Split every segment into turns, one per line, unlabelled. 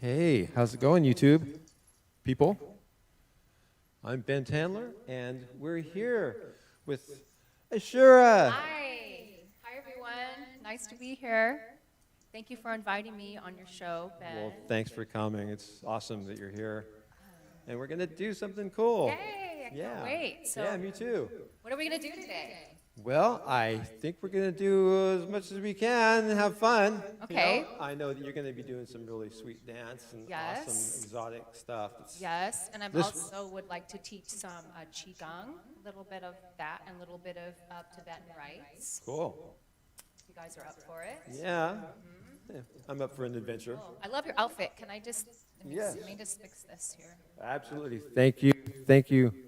Hey, how's it going, YouTube people? I'm Ben Tandler, and we're here with Asherah.
Hi, everyone. Nice to be here. Thank you for inviting me on your show, Ben.
Well, thanks for coming. It's awesome that you're here. And we're going to do something cool.
Yay, I can't wait. So,
yeah, me too.
what are we going to do today?
Well, I think we're going to do as much as we can and have fun.
Okay.
You know, I know that you're going to be doing some really sweet dance and
Yes.
awesome exotic stuff.
Yes, and I also would like to teach some Qigong, a little bit of that and a little bit of Tibetan rites.
Cool.
You guys are up for it?
Yeah. Yeah, I'm up for an adventure.
Cool. I love your outfit. Can I just,
Yes.
let me just fix this here.
Absolutely. Thank you. Thank you.
Okay.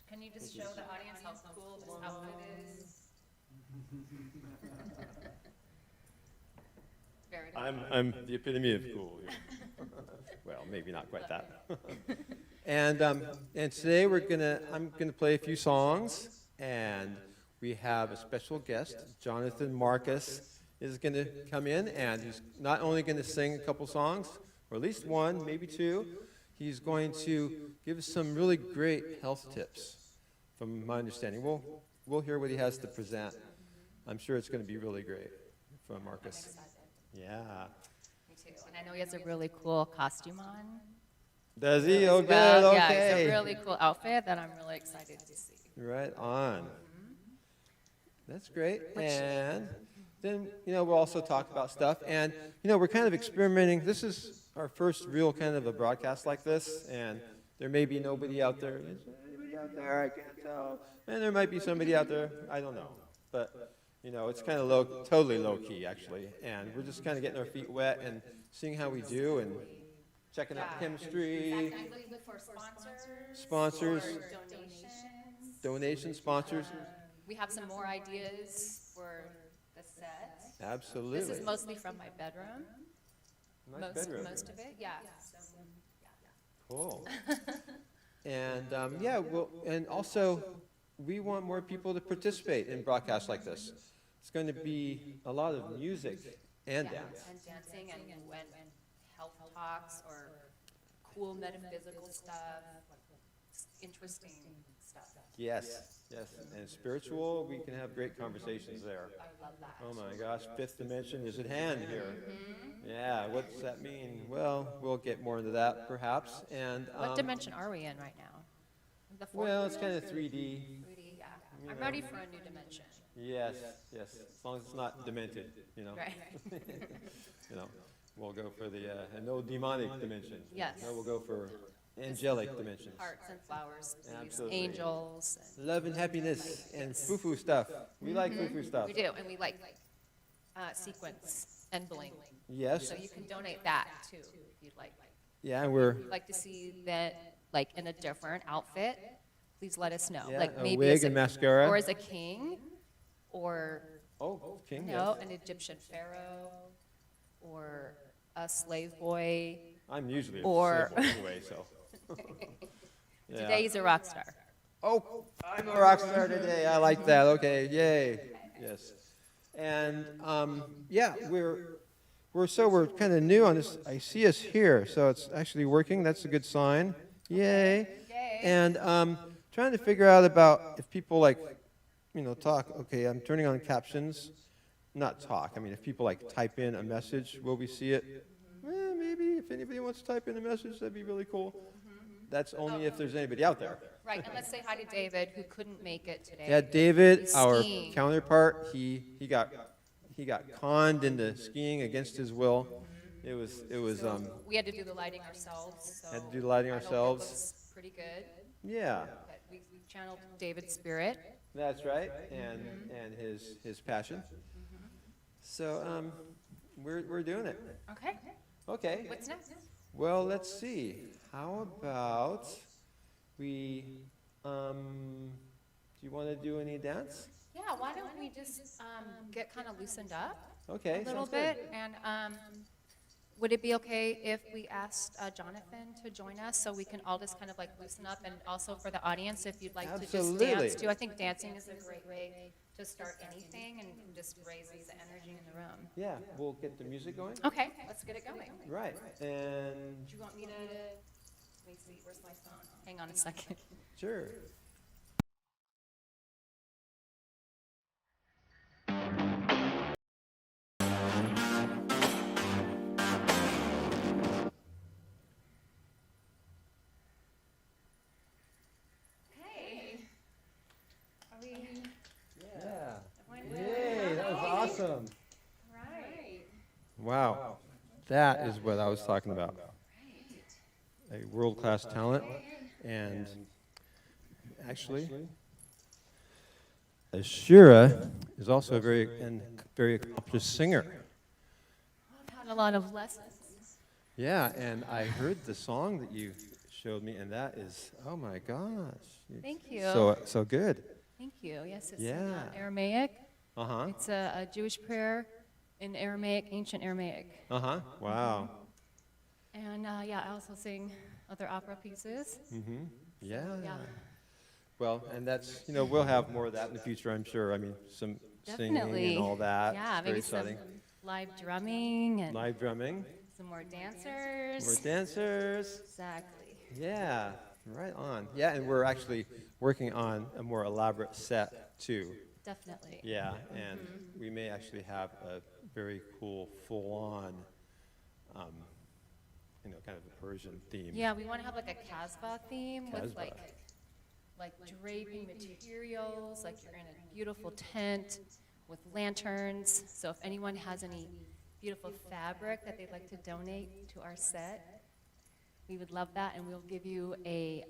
Can you just show the audience how cool this outfit is? Very good.
I'm the epitome of cool. Well, maybe not quite that. and today I'm gonna play a few songs, and we have a special guest, Jonathan Marcus, is gonna come in, and he's not only gonna sing a couple songs, or at least one, maybe two. He's going to give us some really great health tips, from my understanding. We'll hear what he has to present. I'm sure it's going to be really great from Marcus.
I'm excited.
Yeah.
Me too. And I know he has a really cool costume on.
Does he? Oh, good.
Well, yeah,
Okay.
it's a really cool outfit that I'm really excited to see.
Right on. That's great. And then, we'll also talk about stuff. And, we're kind of experimenting. This is our first real kind of a broadcast like this. And there may be nobody out there. Is there anybody out there? I can't tell. And there might be somebody out there. I don't know. But, it's kind of totally low key, actually. And we're just kind of getting our feet wet and seeing how we do and checking out chemistry.
Exactly. I'm looking for sponsors.
Sponsors.
Or
Donation sponsors.
We have some more ideas for the set.
Absolutely.
This is mostly from my bedroom.
Nice bedroom.
Most of it, yeah. So,
Cool. And and also we want more people to participate in broadcasts like this. It's going to be a lot of music and dance.
And dancing and when health talks or cool metaphysical stuff, interesting stuff.
Yes, and spiritual, we can have great conversations there.
I love that.
Oh my gosh, fifth dimension is at hand here. Yeah, what does that mean? Well, we'll get more into that perhaps. And
What dimension are we in right now? The fourth
well, it's kind
dimension?
of 3D.
3D, yeah. I'm ready for a new dimension.
Yes, as long as it's not demented,
Right.
We'll go for the no demonic dimension.
Yes.
No, we'll go for angelic dimensions.
Hearts and flowers, please.
Absolutely.
Angels.
Love and happiness and foo-foo stuff. We like foo-foo stuff.
We do, and we like sequence and bling.
Yes.
So you can donate that too, if you'd like.
Yeah, and we're
If you'd like to see that, like in a different outfit, please let us know.
yeah,
Like
a
maybe
wig
as
and mascara.
or as a king, or
King.
an Egyptian pharaoh, or a slave boy.
I'm usually a
or-
slave boy anyway, so. Yeah.
Today he's a rock star.
Oh, I'm a rock star today. I like that. Okay, yay. Yes. And we're kind of new on this. I see us here, so it's actually working. That's a good sign. Yay.
Yay.
And trying to figure out about if people talk. Okay, I'm turning on captions. Not talk. I mean, if people type in a message, will we see it? Maybe if anybody wants to type in a message, that'd be really cool. That's only if there's anybody out there.
Right, and let's say hi to David, who couldn't make it today.
Yeah, David,
He's
our
skiing.
counterpart, he got conned into skiing against his will. It was
We had to do the lighting ourselves. So
Had to do the lighting
I hope it
ourselves.
looks pretty good.
yeah,
But we channeled David's spirit.
that's right, and his passion. So we're doing it.
Okay.
Okay.
What's next?
Well, let's see. How about we do you want to do any dance?
Yeah, why don't we just get kind of loosened up
Okay.
a little
sounds good.
bit and would it be okay if we asked Jonathan to join us so we can all just kind of like loosen up, and also for the audience, if you'd like to just
Absolutely.
dance too? I think dancing is a great way to start anything and just raises the energy in the room.
Yeah, we'll get the music going.
Okay, let's get it going.
Right, and
Do you want me to, let me see, where's my phone? Hang on a second.
sure.
Okay. Are we,
Yeah. Yay, that was awesome.
right.
Wow, that is what I was talking about. A world-class talent, and actually, Asherah is also a very accomplished singer.
I've had a lot of lessons.
Yeah, and I heard the song that you showed me, and that is, oh my gosh.
Thank you.
So good.
Thank you. Yes, it's in
Yeah.
Aramaic.
Uh-huh.
It's a Jewish prayer in Aramaic, ancient Aramaic.
Uh-huh. Wow.
And yeah, I also sing other opera pieces.
Mm-hmm. Yeah.
Yeah,
Well, and that's, we'll have more of that in the future, I'm sure. I mean, some singing
definitely.
and all that.
Yeah,
It's very
maybe some
exciting.
live drumming and
Live drumming.
some more dancers.
More dancers.
Exactly.
Yeah, right on. Yeah, and we're actually working on a more elaborate set, too.
Definitely.
Yeah, and we may actually have a very cool, full-on, kind of a Persian theme.
Yeah, we want to have like a Casbah theme with
Casbah.
like draping materials, like you're in a beautiful tent with lanterns. So if anyone has any beautiful fabric that they'd like to donate to our set, we would love that, and we'll give you a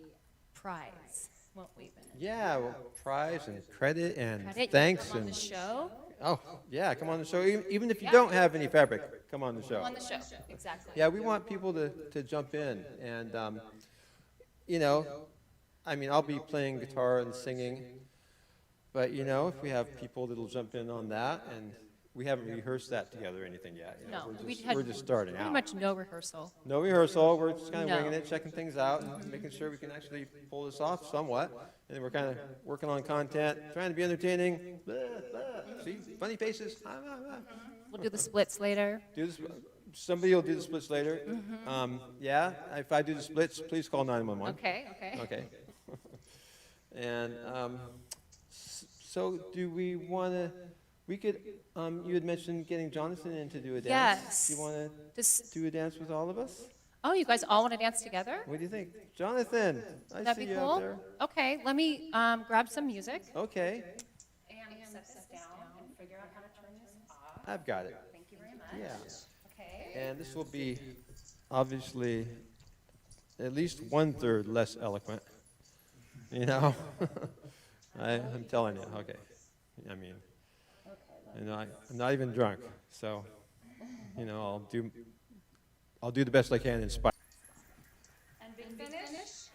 prize, won't we, Ben?
Yeah, well, prize and credit and
Credit,
thanks
you come on
and
the show.
oh yeah, come on the show. Even if you
Yeah.
don't have any fabric, come on the show.
Come on the show, exactly.
Yeah, we want people to jump in, and I mean, I'll be playing guitar and singing, but if we have people that'll jump in on that, and we haven't rehearsed that together or anything yet.
No,
We're just starting
pretty
out.
much no rehearsal.
No rehearsal. We're just kind of
No.
winging it, checking things out, and making sure we can actually pull this off somewhat. And then we're kind of working on content, trying to be entertaining. Blah, blah. See, funny faces. Ah, ah, ah.
We'll do the splits later.
Do this. Somebody will do the splits later. Yeah, if I do the splits, please call 911.
Okay, okay.
Okay. And so, do we want to? We could. You had mentioned getting Jonathan in to do a dance.
Yes.
Do you want to
Just,
do a dance with all of us?
oh, you guys all want to dance together?
What do you think, Jonathan? I
That'd
see
be
you
cool.
out there.
Okay, let me grab some music.
Okay,
And set this down and figure out how to turn this off.
I've got it.
Thank you very much.
Yeah.
Okay.
And this will be obviously at least 1/3 less eloquent. I'm telling you. Okay. I mean, I'm not even drunk, so I'll do the best I can in spite.
And being finished.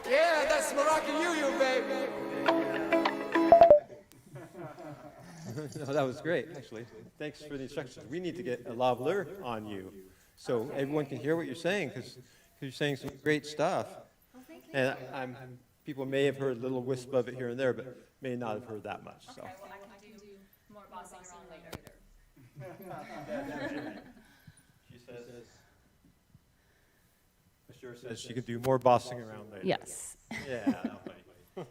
Yeah, that's Moroccan you, baby.
No, that was great, actually. Thanks for the instructions. We need to get a lavalier on you so everyone can hear what you're saying, because you're saying some great stuff. And people may have heard a little wisp of it here and there, but may not have heard that much. So.
Okay, well, I can do more bossing around later.
She says she could do more bossing around later.
Yes.
Yeah, no, funny.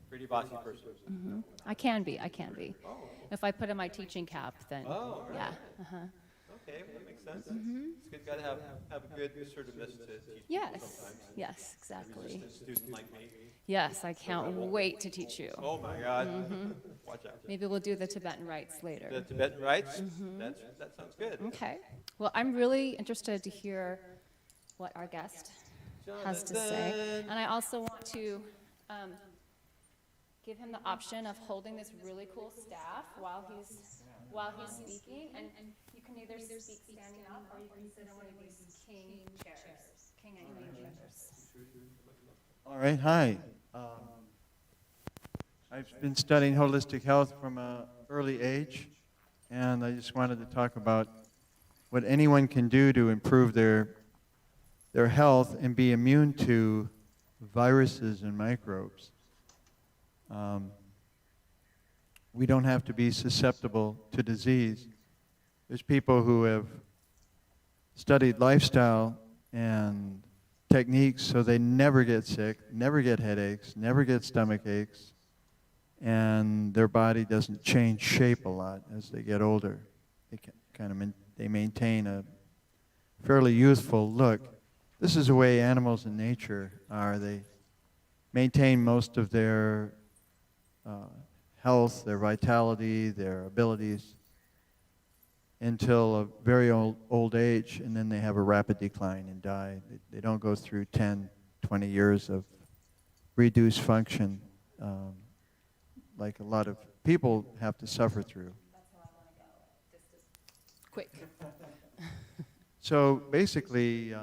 Pretty bossy person.
I can be. If I put on my teaching cap, then,
Oh, right.
yeah.
Okay, well, that makes sense. It's good. Got to have a good assertiveness to teach people
Yes,
sometimes.
yes,
Maybe
exactly.
just a student like me.
Yes, I can't wait to teach you.
Oh my God. Watch out.
Maybe we'll do the Tibetan rites
The
later.
Tibetan rites? That sounds good.
Okay. Well, I'm really interested to hear what our guest has to say.
Jonathan.
And I also want to give him the option of holding this really cool staff while he's speaking. And you can either speak standing up, or you can sit in one of these king chairs, king and queen chairs.
All right, hi. I've been studying holistic health from an early age, and I just wanted to talk about what anyone can do to improve their health and be immune to viruses and microbes. We don't have to be susceptible to disease. There's people who have studied lifestyle and techniques so they never get sick, never get headaches, never get stomach aches, and their body doesn't change shape a lot as they get older. They maintain a fairly youthful look. This is the way animals in nature are. They maintain most of their health, their vitality, their abilities until a very old age, and then they have a rapid decline and die. They don't go through 10, 20 years of reduced function like a lot of people have to suffer through.
That's how I want to go. Just quick.
So basically,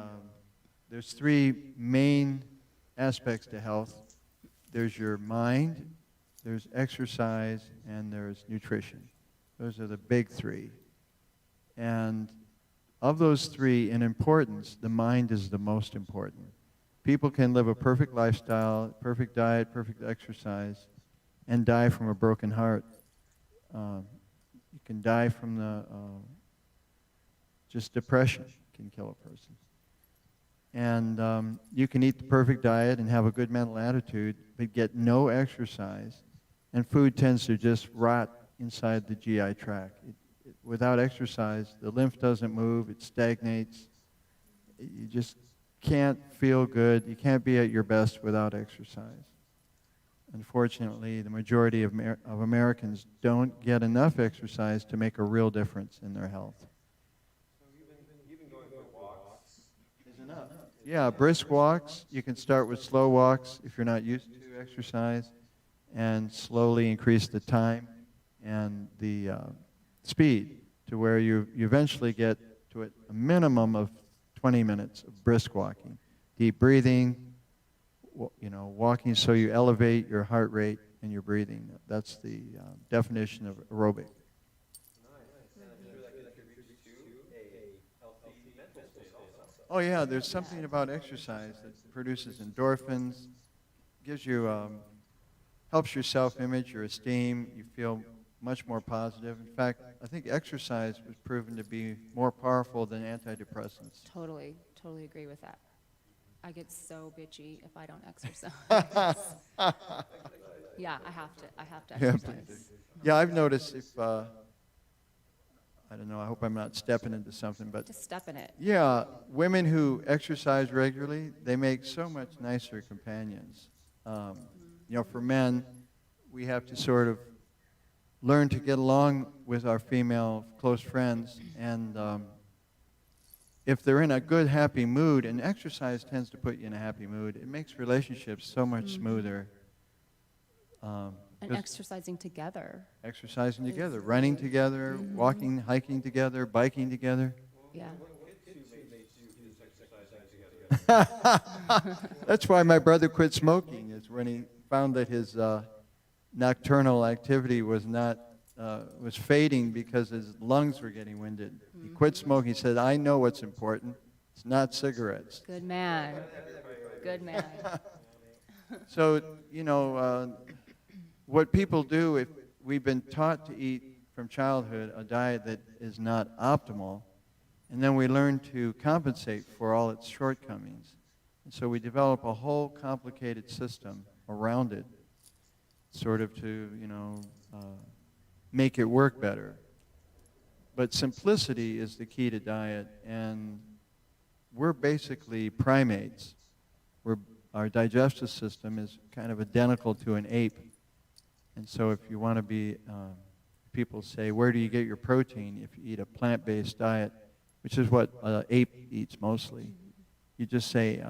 there's three main aspects to health. There's your mind, there's exercise, and there's nutrition. Those are the big three. And of those three in importance, the mind is the most important. People can live a perfect lifestyle, perfect diet, perfect exercise, and die from a broken heart. You can die from just depression can kill a person. And you can eat the perfect diet and have a good mental attitude, but get no exercise, and food tends to just rot inside the GI tract. Without exercise, the lymph doesn't move, it stagnates. You just can't feel good. You can't be at your best without exercise. Unfortunately, the majority of Americans don't get enough exercise to make a real difference in their health.
Even going for walks
Is enough. Yeah, brisk walks. You can start with slow walks if you're not used to exercise, and slowly increase the time and the speed to where you eventually get to a minimum of 20 minutes of brisk walking. Deep breathing, walking so you elevate your heart rate and your breathing. That's the definition of aerobic. Oh yeah, there's something about exercise that produces endorphins, gives you, helps your self-image, your esteem. You feel much more positive. In fact, I think exercise was proven to be more powerful than antidepressants.
Totally agree with that. I get so bitchy if I don't exercise. Yeah, I have to exercise.
Yeah, I've noticed if, I don't know, I hope I'm not stepping into something, but
Just step in it.
yeah, women who exercise regularly, they make so much nicer companions. For men, we have to sort of learn to get along with our female close friends, and if they're in a good, happy mood, and exercise tends to put you in a happy mood, it makes relationships so much smoother.
And exercising together.
Exercising together, running together, walking, hiking together, biking together.
Yeah.
That's why my brother quit smoking, is when he found that his nocturnal activity was fading because his lungs were getting winded. He quit smoking. He said, "I know what's important. It's not cigarettes."
Good man. Good man.
So, what people do, if we've been taught to eat from childhood a diet that is not optimal, and then we learn to compensate for all its shortcomings. And so we develop a whole complicated system around it, sort of to, make it work better. But simplicity is the key to diet, and we're basically primates. Our digestive system is kind of identical to an ape. And so if you want to be, people say, where do you get your protein if you eat a plant-based diet, which is what an ape eats mostly. You just say,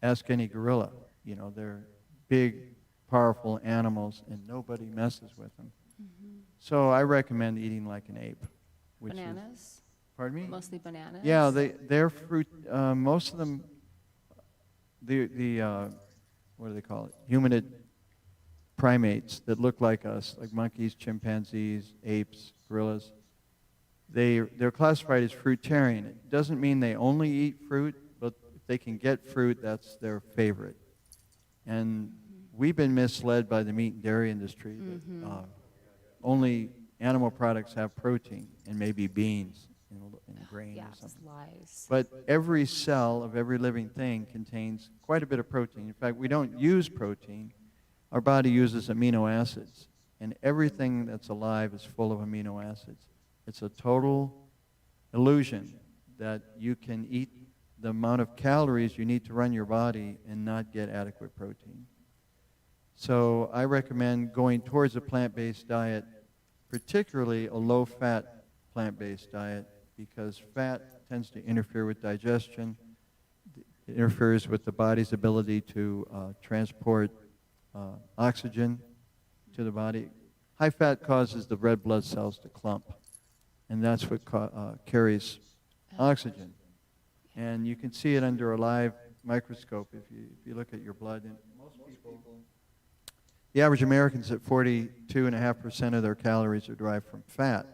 ask any gorilla. They're big, powerful animals, and nobody messes with them. So I recommend eating like an ape. Which
Bananas?
Is, pardon me?
Mostly bananas?
Yeah, they're fruit, most of them, what do they call it? primates that look like us, like monkeys, chimpanzees, apes, gorillas. They're classified as fruitarian. It doesn't mean they only eat fruit, but if they can get fruit, that's their favorite. And we've been misled by the meat and dairy industry that only animal products have protein, and maybe beans and grain
Yeah,
or
just
something.
lies.
But every cell of every living thing contains quite a bit of protein. In fact, we don't use protein. Our body uses amino acids. And everything that's alive is full of amino acids. It's a total illusion that you can eat the amount of calories you need to run your body and not get adequate protein. So I recommend going towards a plant-based diet, particularly a low-fat plant-based diet, because fat tends to interfere with digestion. It interferes with the body's ability to transport oxygen to the body. High fat causes the red blood cells to clump, and that's what carries oxygen. And you can see it under a live microscope if you look at your blood. And most people, the average American's at 42.5% of their calories are derived from fat.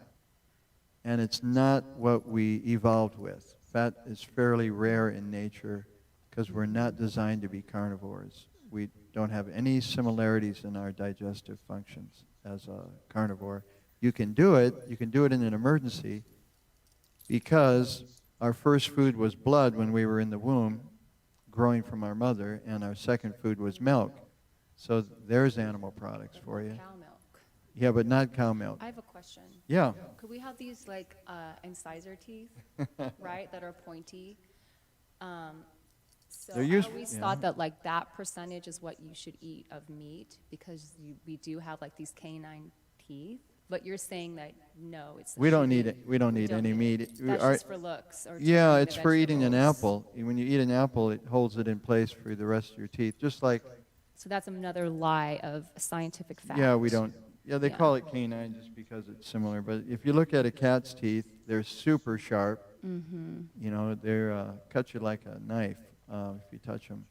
And it's not what we evolved with. Fat is fairly rare in nature because we're not designed to be carnivores. We don't have any similarities in our digestive functions as a carnivore. You can do it in an emergency, because our first food was blood when we were in the womb, growing from our mother, and our second food was milk. So there's animal products for you.
Cow milk.
Yeah, but not cow milk.
I have a question.
Yeah.
Could we have these like incisor teeth, right, that are pointy? So
They're
I
used-
always
yeah.
thought that like that percentage is what you should eat of meat, because we do have like these canine teeth. But you're saying that no, it's
We don't
should
need
be-
it. We don't need any meat.
That's
Our-
just for looks. Or to
Yeah,
eat the
it's for eating an
vegetables.
apple. When you eat an apple, it holds it in place for the rest of your teeth. Just like,
So that's another lie of scientific fact.
yeah, we don't. Yeah, they
Yeah.
call it canine just because it's similar. But if you look at a cat's teeth, they're super sharp. You know, they're cut you like a knife if you touch them.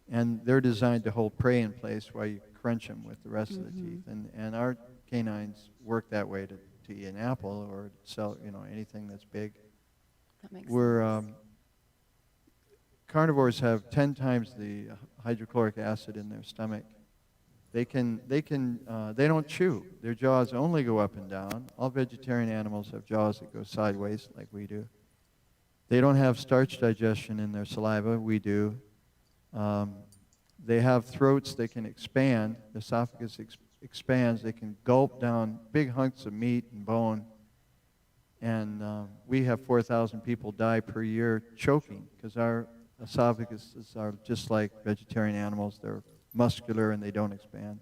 And they're designed to hold prey in place while you crunch them with the rest of the teeth. And our canines work that way to eat an apple or sell, anything that's big.
That makes
We're
sense.
carnivores have 10 times the hydrochloric acid in their stomach. They don't chew. Their jaws only go up and down. All vegetarian animals have jaws that go sideways like we do. They don't have starch digestion in their saliva. We do. They have throats that can expand. The esophagus expands. They can gulp down big hunks of meat and bone. And we have 4,000 people die per year choking because our esophaguses are just like vegetarian animals. They're muscular and they don't expand.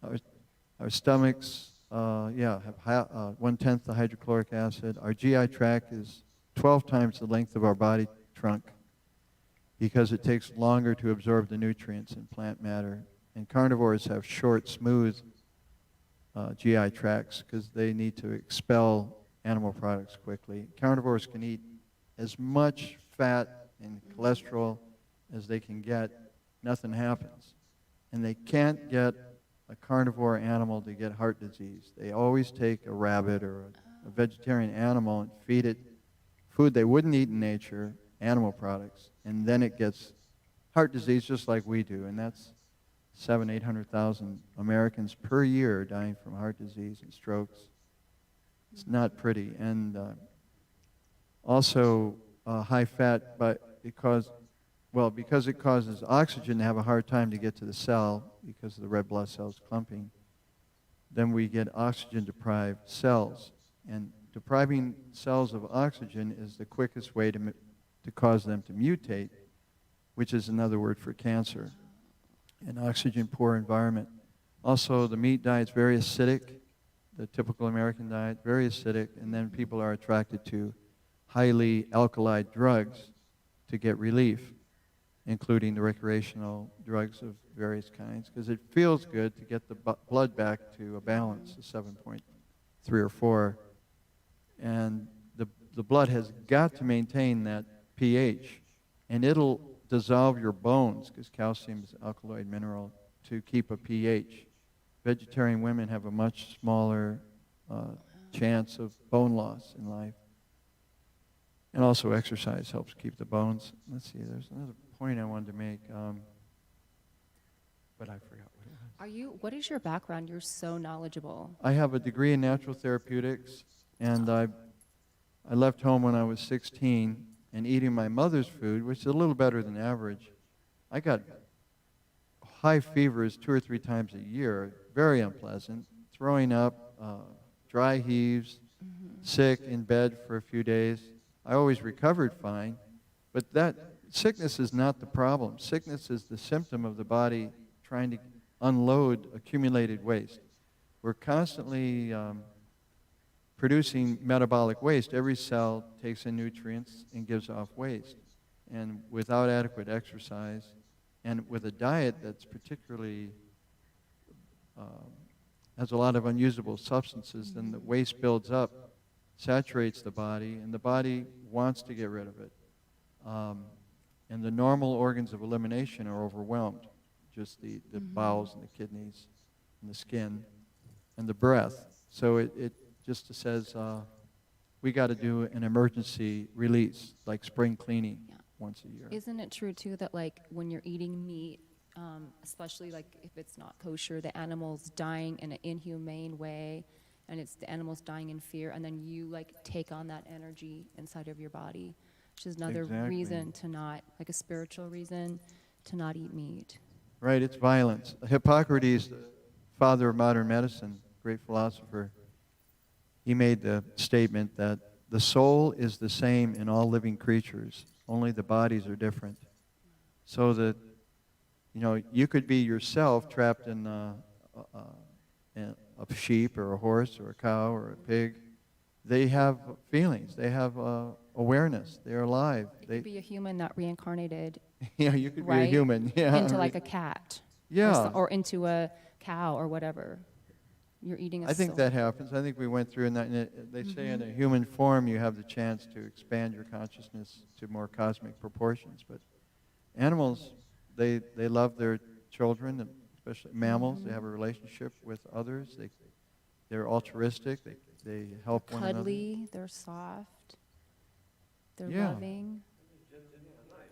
Our stomachs, have 1/10 the hydrochloric acid. Our GI tract is 12 times the length of our body trunk because it takes longer to absorb the nutrients in plant matter. And carnivores have short, smooth GI tracts because they need to expel animal products quickly. Carnivores can eat as much fat and cholesterol as they can get. Nothing happens. And they can't get a carnivore animal to get heart disease. They always take a rabbit or a vegetarian animal and feed it food they wouldn't eat in nature, animal products, and then it gets heart disease just like we do. And that's 800,000 Americans per year dying from heart disease and strokes. It's not pretty. And also high fat, but because it causes oxygen to have a hard time to get to the cell because of the red blood cells clumping, then we get oxygen-deprived cells. And depriving cells of oxygen is the quickest way to cause them to mutate, which is another word for cancer. An oxygen-poor environment. Also, the meat diet's very acidic, the typical American diet, very acidic, and then people are attracted to highly alkali drugs to get relief, including the recreational drugs of various kinds, because it feels good to get the blood back to a balance, a 7.3 or 4. And the blood has got to maintain that pH, and it'll dissolve your bones, because calcium is an alkaloid mineral, to keep a pH. Vegetarian women have a much smaller chance of bone loss in life. And also exercise helps keep the bones. Let's see, there's another point I wanted to make, but I forgot what it was.
What is your background? You're so knowledgeable.
I have a degree in natural therapeutics, and I left home when I was 16, and eating my mother's food, which is a little better than average. I got high fevers 2 or 3 times a year, very unpleasant, throwing up, dry heaves, sick in bed for a few days. I always recovered fine, but that sickness is not the problem. Sickness is the symptom of the body trying to unload accumulated waste. We're constantly producing metabolic waste. Every cell takes in nutrients and gives off waste. And without adequate exercise, and with a diet that's particularly has a lot of unusable substances, then the waste builds up, saturates the body, and the body wants to get rid of it. And the normal organs of elimination are overwhelmed, just the bowels and the kidneys and the skin and the breath. So it just says we got to do an emergency release, like spring cleaning once a year.
Isn't it true too that like when you're eating meat, especially like if it's not kosher, the animal's dying in an inhumane way, and it's the animal's dying in fear, and then you like take on that energy inside of your body, which is another reason to not, like a spiritual reason, to not eat meat.
Right, it's violence. Hippocrates, the father of modern medicine, great philosopher, he made the statement that the soul is the same in all living creatures, only the bodies are different. So that, you know, you could be yourself trapped in a sheep or a horse or a cow or a pig. They have feelings. They have awareness. They're alive.
You could be a human not reincarnated.
Yeah, you could
right?
be a human. Yeah.
Into like a cat.
Yeah.
Or into a cow or whatever. You're eating a
I think
soul.
that happens. I think we went through, and they say in a human form you have the chance to expand your consciousness to more cosmic proportions. But animals, they love their children, and especially mammals. They have a relationship with others. They're altruistic. They help one another.
Cuddly, they're soft, they're loving.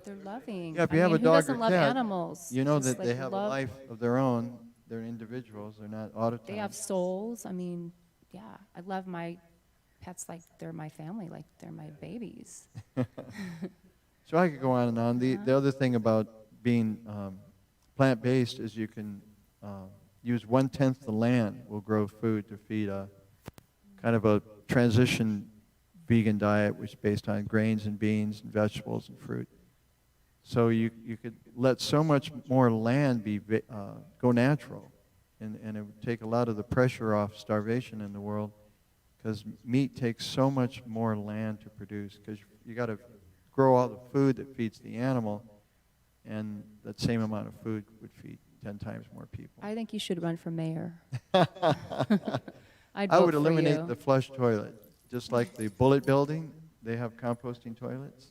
They're loving.
Yeah, if you have a dog or
who doesn't love
cat,
animals?
you know
Just
that they have a life of their own. They're individuals. They're not automatons.
They have souls. I mean, yeah, I love my pets like they're my family, like they're my babies.
So I could go on and on. The other thing about being plant-based is you can use 1/10 the land will grow food to feed a kind of a transition vegan diet, which is based on grains and beans and vegetables and fruit. So you could let so much more land go natural, and it would take a lot of the pressure off starvation in the world, because meat takes so much more land to produce, because you got to grow all the food that feeds the animal, and that same amount of food would feed 10 times more people.
I think you should run for mayor.
I would eliminate the flush toilet, just like the Bullet building. They have composting toilets.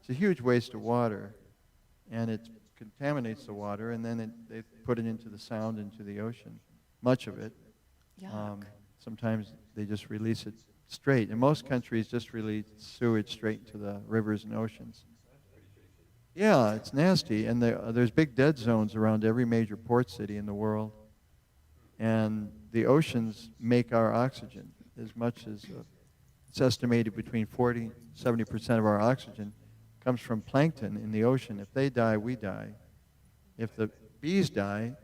It's a huge waste of water, and it contaminates the water, and then they put it into the sound, into the ocean, much of it. Sometimes they just release it straight. In most countries, just release sewage straight into the rivers and oceans. Yeah, it's nasty, and there's big dead zones around every major port city in the world, and the oceans make our oxygen as much as it's estimated between 40 and 70% of our oxygen comes from plankton in the ocean. If they die, we die. If the bees die,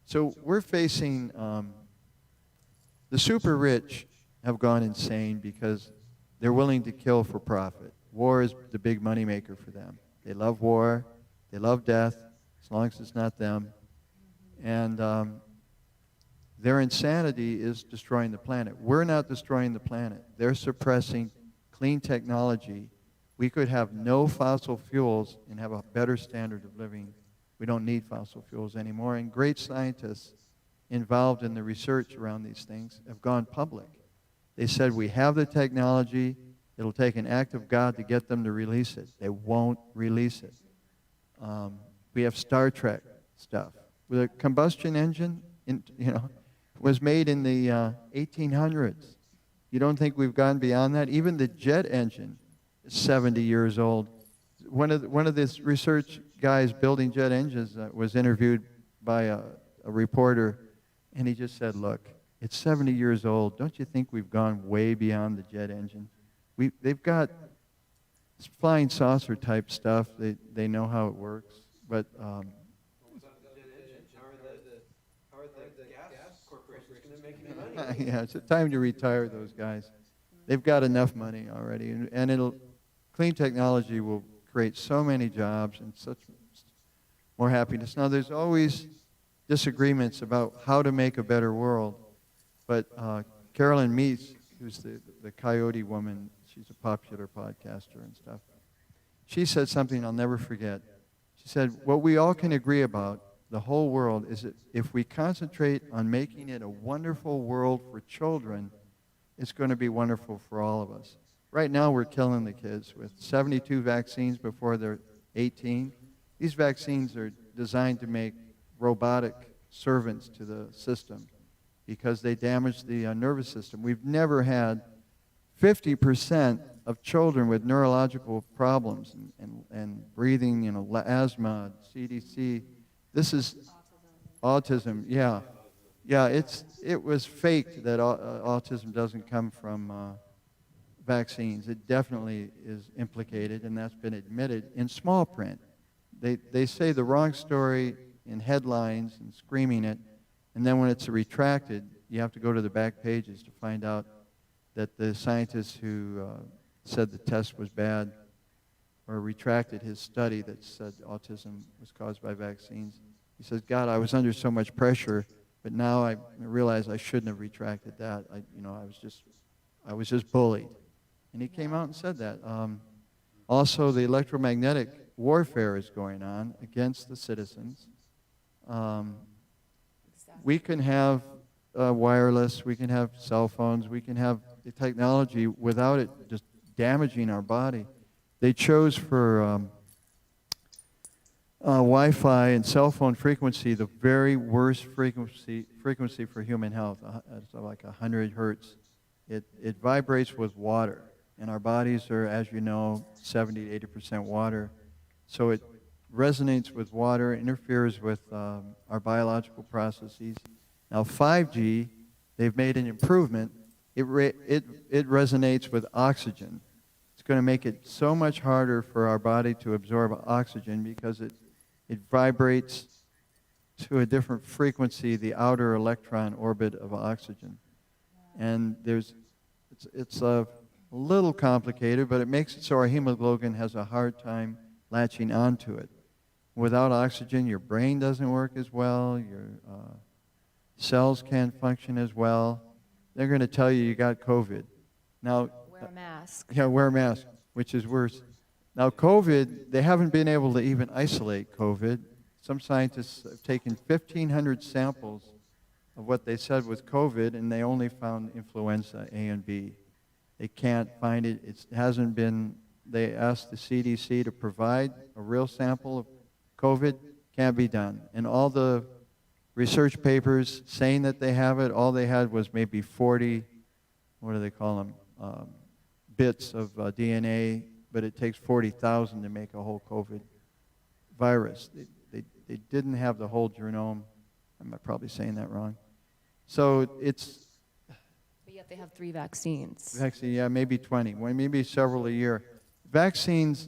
so we're facing, the super rich have gone insane because they're willing to kill for profit. War is the big moneymaker for them. They love war, they love death, as long as it's not them. And their insanity is destroying the planet. We're not destroying the planet. They're suppressing clean technology. We could have no fossil fuels and have a better standard of living. We don't need fossil fuels anymore. And great scientists involved in the research around these things have gone public. They said, we have the technology. It'll take an act of God to get them to release it. They won't release it. We have Star Trek stuff. With a combustion engine, was made in the 1800s. You don't think we've gone beyond that? Even the jet engine is 70 years old. One of the research guys building jet engines was interviewed by a reporter, and he just said, look, it's 70 years old. Don't you think we've gone way beyond the jet engine? They've got flying saucer type stuff. They know how it works. But how are the gas corporations going to make money? Yeah, it's time to retire those guys. They've got enough money already, and clean technology will create so many jobs and such more happiness. Now, there's always disagreements about how to make a better world, but Carolyn Meese, who's the Coyote woman, she's a popular podcaster and stuff, she said something I'll never forget. She said, what we all can agree about, the whole world, is that if we concentrate on making it a wonderful world for children, it's going to be wonderful for all of us. Right now, we're killing the kids with 72 vaccines before they're 18. These vaccines are designed to make robotic servants to the system because they damage the nervous system. We've never had 50% of children with neurological problems and breathing, asthma, CDC. This is autism. Yeah. Yeah, it was faked that autism doesn't come from vaccines. It definitely is implicated, and that's been admitted in small print. They say the wrong story in headlines and screaming it, and then when it's retracted, you have to go to the back pages to find out that the scientist who said the test was bad or retracted his study that said autism was caused by vaccines. He says, God, I was under so much pressure, but now I realize I shouldn't have retracted that. I was just bullied. And he came out and said that. Also, the electromagnetic warfare is going on against the citizens. We can have wireless, we can have cell phones, we can have the technology without it just damaging our body. They chose for Wi-Fi and cell phone frequency the very worst frequency for human health. It's like 100 hertz. It vibrates with water, and our bodies are, as you know, 70 to 80% water. So it resonates with water, interferes with our biological processes. Now 5G, they've made an improvement. It resonates with oxygen. It's going to make it so much harder for our body to absorb oxygen because it vibrates to a different frequency, the outer electron orbit of oxygen. And it's a little complicated, but it makes it so our hemoglobin has a hard time latching onto it. Without oxygen, your brain doesn't work as well, your cells can't function as well. They're going to tell you got COVID. Now,
Wear a mask.
Yeah, wear a mask, which is worse. Now, COVID, they haven't been able to even isolate COVID. Some scientists have taken 1,500 samples of what they said was COVID, and they only found influenza A and B. They can't find it. It hasn't been, they asked the CDC to provide a real sample of COVID. Can't be done. And all the research papers saying that they have it, all they had was maybe 40, what do they call them, bits of DNA, but it takes 40,000 to make a whole COVID virus. They didn't have the whole genome. I'm probably saying that wrong. So it's...
But yet they have 3 vaccines.
Vaccine, yeah, maybe 20, maybe several a year. Vaccines,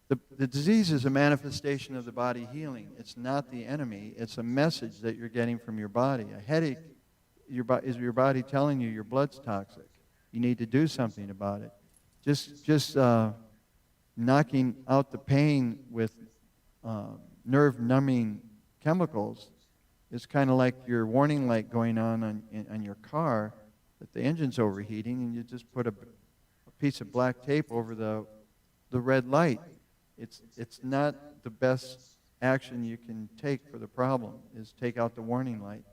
the disease is a manifestation of the body healing. It's not the enemy. It's a message that you're getting from your body. A headache is your body telling you your blood's toxic. You need to do something about it. Just knocking out the pain with nerve-numbing chemicals is kind of like your warning light going on your car that the engine's overheating, and you just put a piece of black tape over the red light. It's not the best action you can take for the problem, is take out the warning light.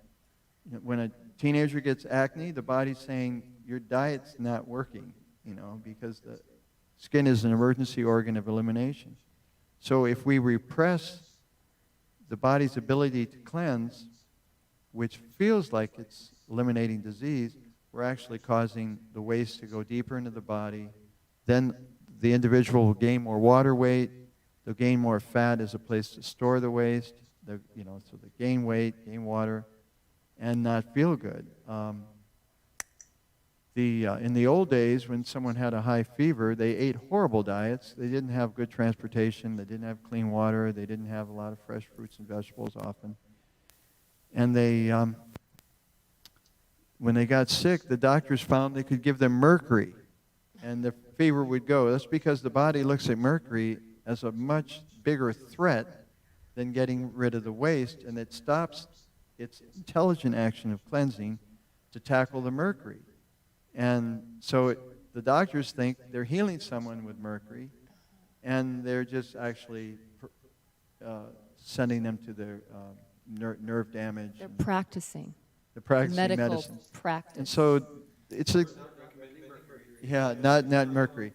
When a teenager gets acne, the body's saying, your diet's not working, because the skin is an emergency organ of elimination. So if we repress the body's ability to cleanse, which feels like it's eliminating disease, we're actually causing the waste to go deeper into the body. Then the individual will gain more water weight. They'll gain more fat as a place to store the waste. So they gain weight, gain water, and not feel good. In the old days, when someone had a high fever, they ate horrible diets. They didn't have good transportation. They didn't have clean water. They didn't have a lot of fresh fruits and vegetables often. And when they got sick, the doctors found they could give them mercury, and the fever would go. That's because the body looks at mercury as a much bigger threat than getting rid of the waste, and it stops its intelligent action of cleansing to tackle the mercury. And so the doctors think they're healing someone with mercury, and they're just actually sending them to their nerve damage.
They're practicing.
They're practicing
medical
medicine.
practice.
And so it's not mercury.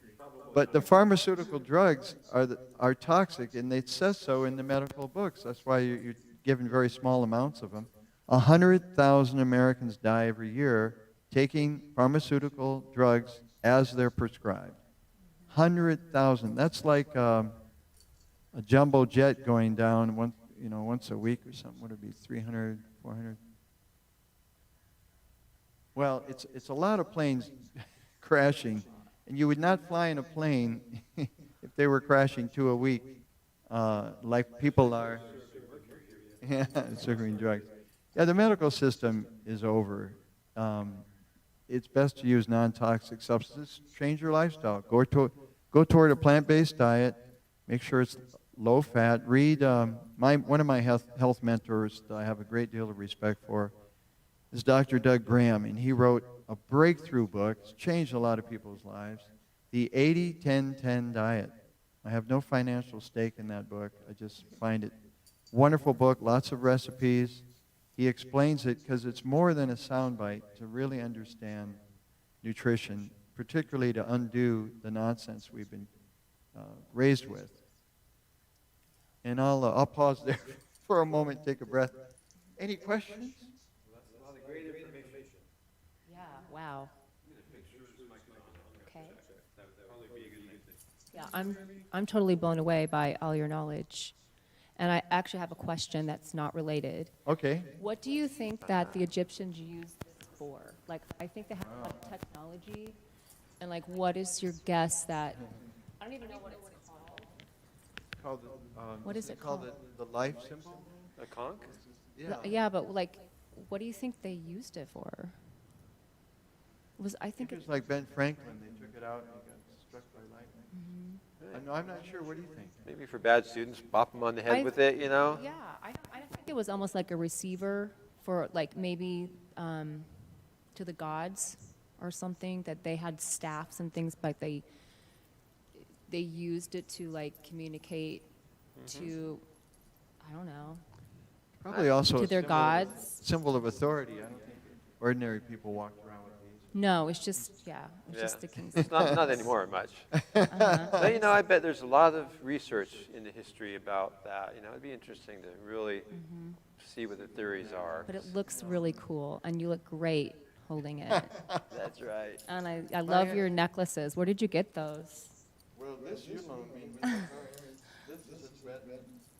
But the pharmaceutical drugs are toxic, and it says so in the medical books. That's why you're given very small amounts of them. 100,000 Americans die every year taking pharmaceutical drugs as they're prescribed. 100,000. That's like a jumbo jet going down once a week or something. Would it be 300, 400? Well, it's a lot of planes crashing, and you would not fly in a plane if they were crashing 2 a week, like people are. Yeah, circulating drugs. Yeah, the medical system is over. It's best to use non-toxic substances. Change your lifestyle. Go toward a plant-based diet. Make sure it's low fat. Read one of my health mentors that I have a great deal of respect for is Dr. Doug Graham, and he wrote a breakthrough book. It's changed a lot of people's lives. The 80-10-10 diet. I have no financial stake in that book. I just find it wonderful book. Lots of recipes. He explains it because it's more than a soundbite to really understand nutrition, particularly to undo the nonsense we've been raised with. And I'll pause there for a moment, take a breath. Any questions?
That's a lot of great information.
Yeah, wow. Okay. Yeah, I'm totally blown away by all your knowledge. And I actually have a question that's not related.
Okay.
What do you think that the Egyptians used this for? Like, I think they have a lot of technology. And, like, what is your guess that... I don't even know what it's called.
What
is it called?
The life symbol?
A conch?
Yeah.
Yeah, but, like, what do you think they used it for? I think
It was like Ben Franklin. They took it out and he got struck by lightning. I'm not sure. What do you think?
Maybe for bad students, bop them on the head with it,
Yeah, I think it was almost like a receiver for, like, maybe to the gods or something, that they had staffs and things, but they used it to, like, communicate to, I don't know.
Probably also
To their gods.
Symbol of authority. I don't think ordinary people walked around with these.
No, it's just, it's just the king's.
It's not anymore much. But, I bet there's a lot of research in the history about that. It'd be interesting to really see what the theories are.
But it looks really cool, and you look great holding it.
That's right.
And I love your necklaces. Where did you get those?
Well, this you loaned me. This is a thread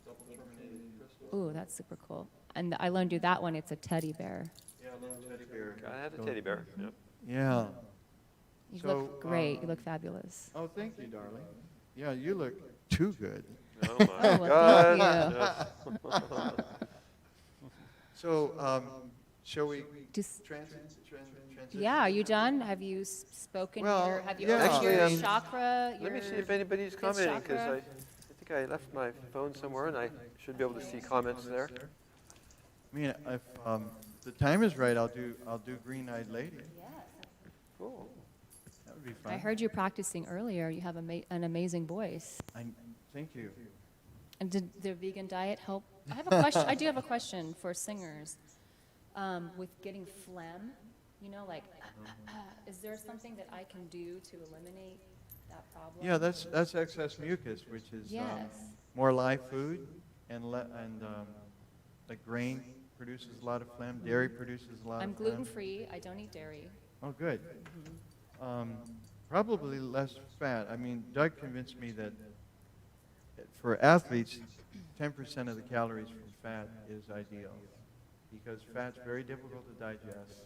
double terminated crystal.
Ooh, that's super cool. And I loaned you that one. It's a teddy bear.
Yeah, a little teddy bear.
I have a teddy bear. Yep.
Yeah.
You
So,
look great. You look fabulous.
Oh, thank you, darling. Yeah, you look too good.
Oh, my
Oh, well,
God.
thank you.
Yes.
So, shall we
Just,
transition?
yeah, are you done? Have you spoken
Well,
your, have you
yeah.
opened
Actually,
your chakra?
Let me
your
see if anybody's
fifth
commenting, because
chakra?
I think I left my phone somewhere, and I should be able to see comments there.
I mean, if the time is right, I'll do Green-Eyed Lady.
Cool.
That would be fun.
I heard you practicing earlier. You have an amazing voice.
Thank you.
And did the vegan diet help? I have a question. I do have a question for singers. With getting phlegm, like, is there something that I can do to eliminate that problem?
Yeah, that's excess mucus, which is
Yes.
more live food, and like grain produces a lot of phlegm, dairy produces a lot
I'm
of phlegm.
gluten-free. I don't eat dairy.
Oh, good. Probably less fat. I mean, Doug convinced me that for athletes, 10% of the calories from fat is ideal, because fat's very difficult to digest.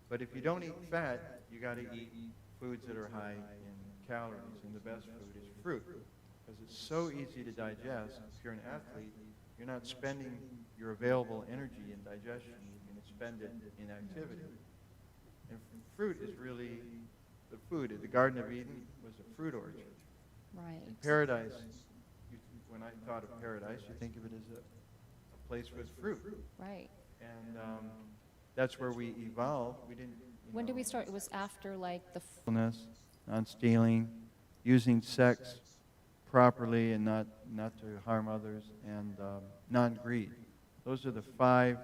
But if you don't eat fat, you got to eat foods that are high in calories, and the best food is fruit, because it's so easy to digest. If you're an athlete, you're not spending your available energy in digestion. You're going to spend it in activity. And fruit is really the food. The Garden of Eden was a fruit orchard.
Right.
In paradise, when I thought of paradise, you think of it as a place with fruit.
Right.
And that's where we evolved. We didn't.
When did we start? It was after like the.
Non-stealing, using sex properly and not to harm others, and non-greed. Those are the 5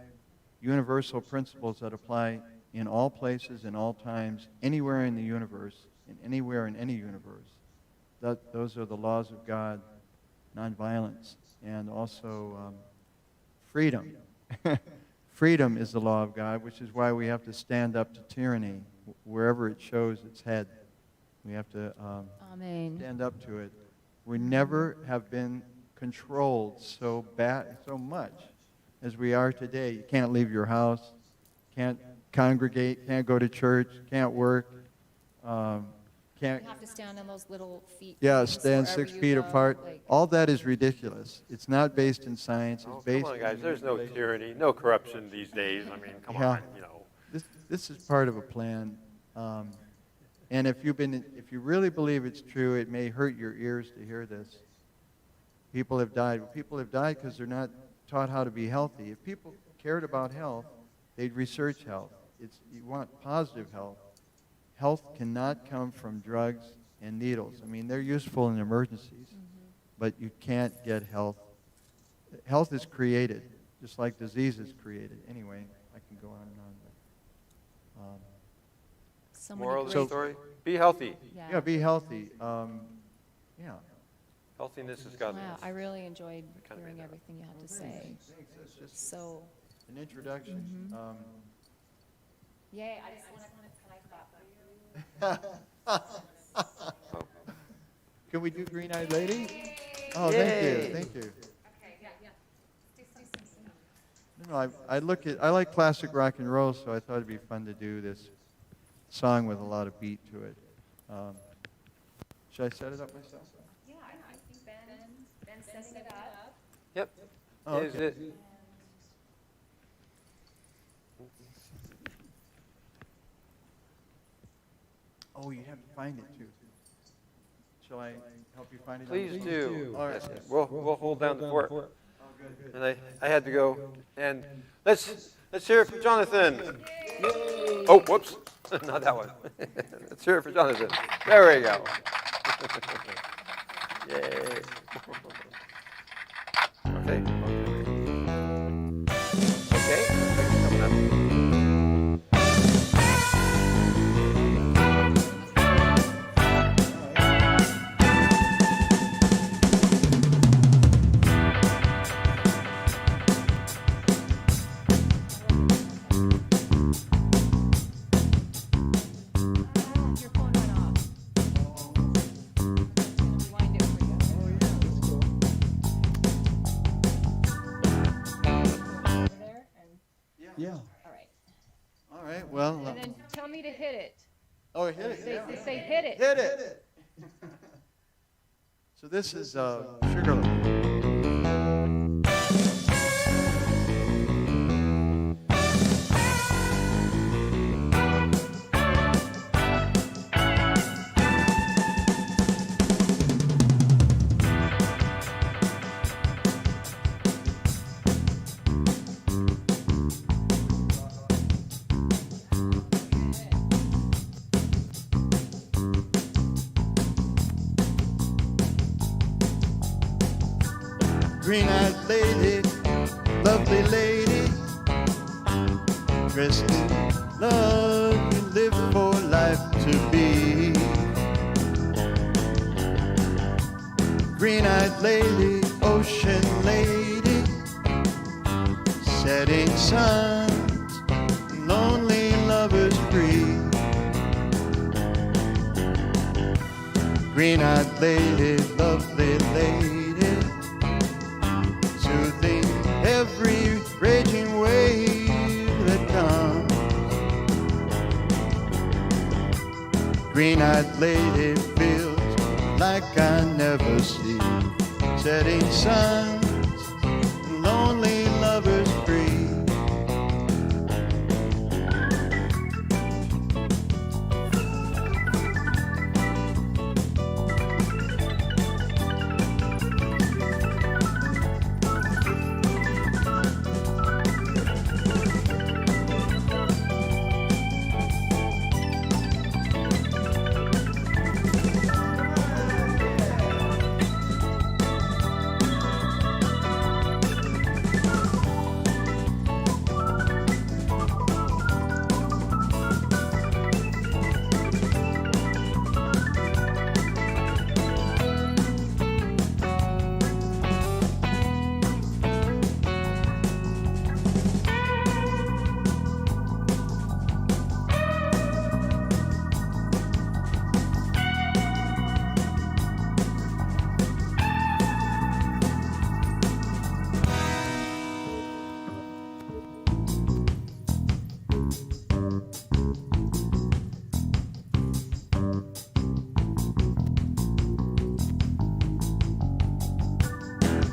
universal principles that apply in all places, in all times, anywhere in the universe, and anywhere in any universe. Those are the laws of God, nonviolence, and also freedom. Freedom is the law of God, which is why we have to stand up to tyranny wherever it shows its head. We have to
Amen.
stand up to it. We never have been controlled so much as we are today. You can't leave your house, can't congregate, can't go to church, can't work, can't.
You have to stand on those little feet.
Yeah,
things
stand
wherever
6
you
feet
go,
apart.
like-
All that is ridiculous. It's not based in science.
Oh,
It's based
come on, guys.
in
There's no tyranny, no corruption these days. I mean, come
Yeah.
on, you know.
This is part of a plan. And if you really believe it's true, it may hurt your ears to hear this. People have died. People have died because they're not taught how to be healthy. If people cared about health, they'd research health. You want positive health. Health cannot come from drugs and needles. I mean, they're useful in emergencies, but you can't get health. Health is created, just like disease is created. Anyway, I can go on and on. But,
so many
Moral of the
great-
story, be healthy.
yeah, be healthy. Yeah.
Healthiness is
Wow,
godliness.
I really enjoyed
Kinda
hearing
made that
everything you had to say.
Thanks. That's just
So,
an introduction.
yay, I just want to, can I clap for you?
Can we do Green-Eyed Lady? Oh,
Yay.
thank you.
Okay, yeah.
No, I like classic rock and roll, so I thought it'd be fun to do this song with a lot of beat to it. Should I set it up myself?
Yeah, I think Ben's setting it up.
Yep.
Oh,
Is
okay.
it?
Oh, you have to find it too. Shall I help you find it?
Please do.
All right.
Yes, we'll hold down the fort.
Oh, good.
And I had to go. And let's hear it for Jonathan. Oh, whoops. Not that one. Let's hear it for Jonathan. There we go. Yay. Okay. Okay. Coming up.
Your phone went off. Rewind it for you. Over there, and,
Yeah.
all right.
All right. Well.
And then tell me to hit it.
Oh, hit it.
They
Yeah.
say hit it.
Hit it. So this is Sugarloaf. Green-eyed lady, lovely lady, dressed in love, you live for life to be. Green-eyed lady, ocean lady, setting suns, lonely lovers free. Green-eyed lady, lovely lady, soothing every raging wave that comes. Green-eyed lady feels like I never see, setting suns, lonely lovers free.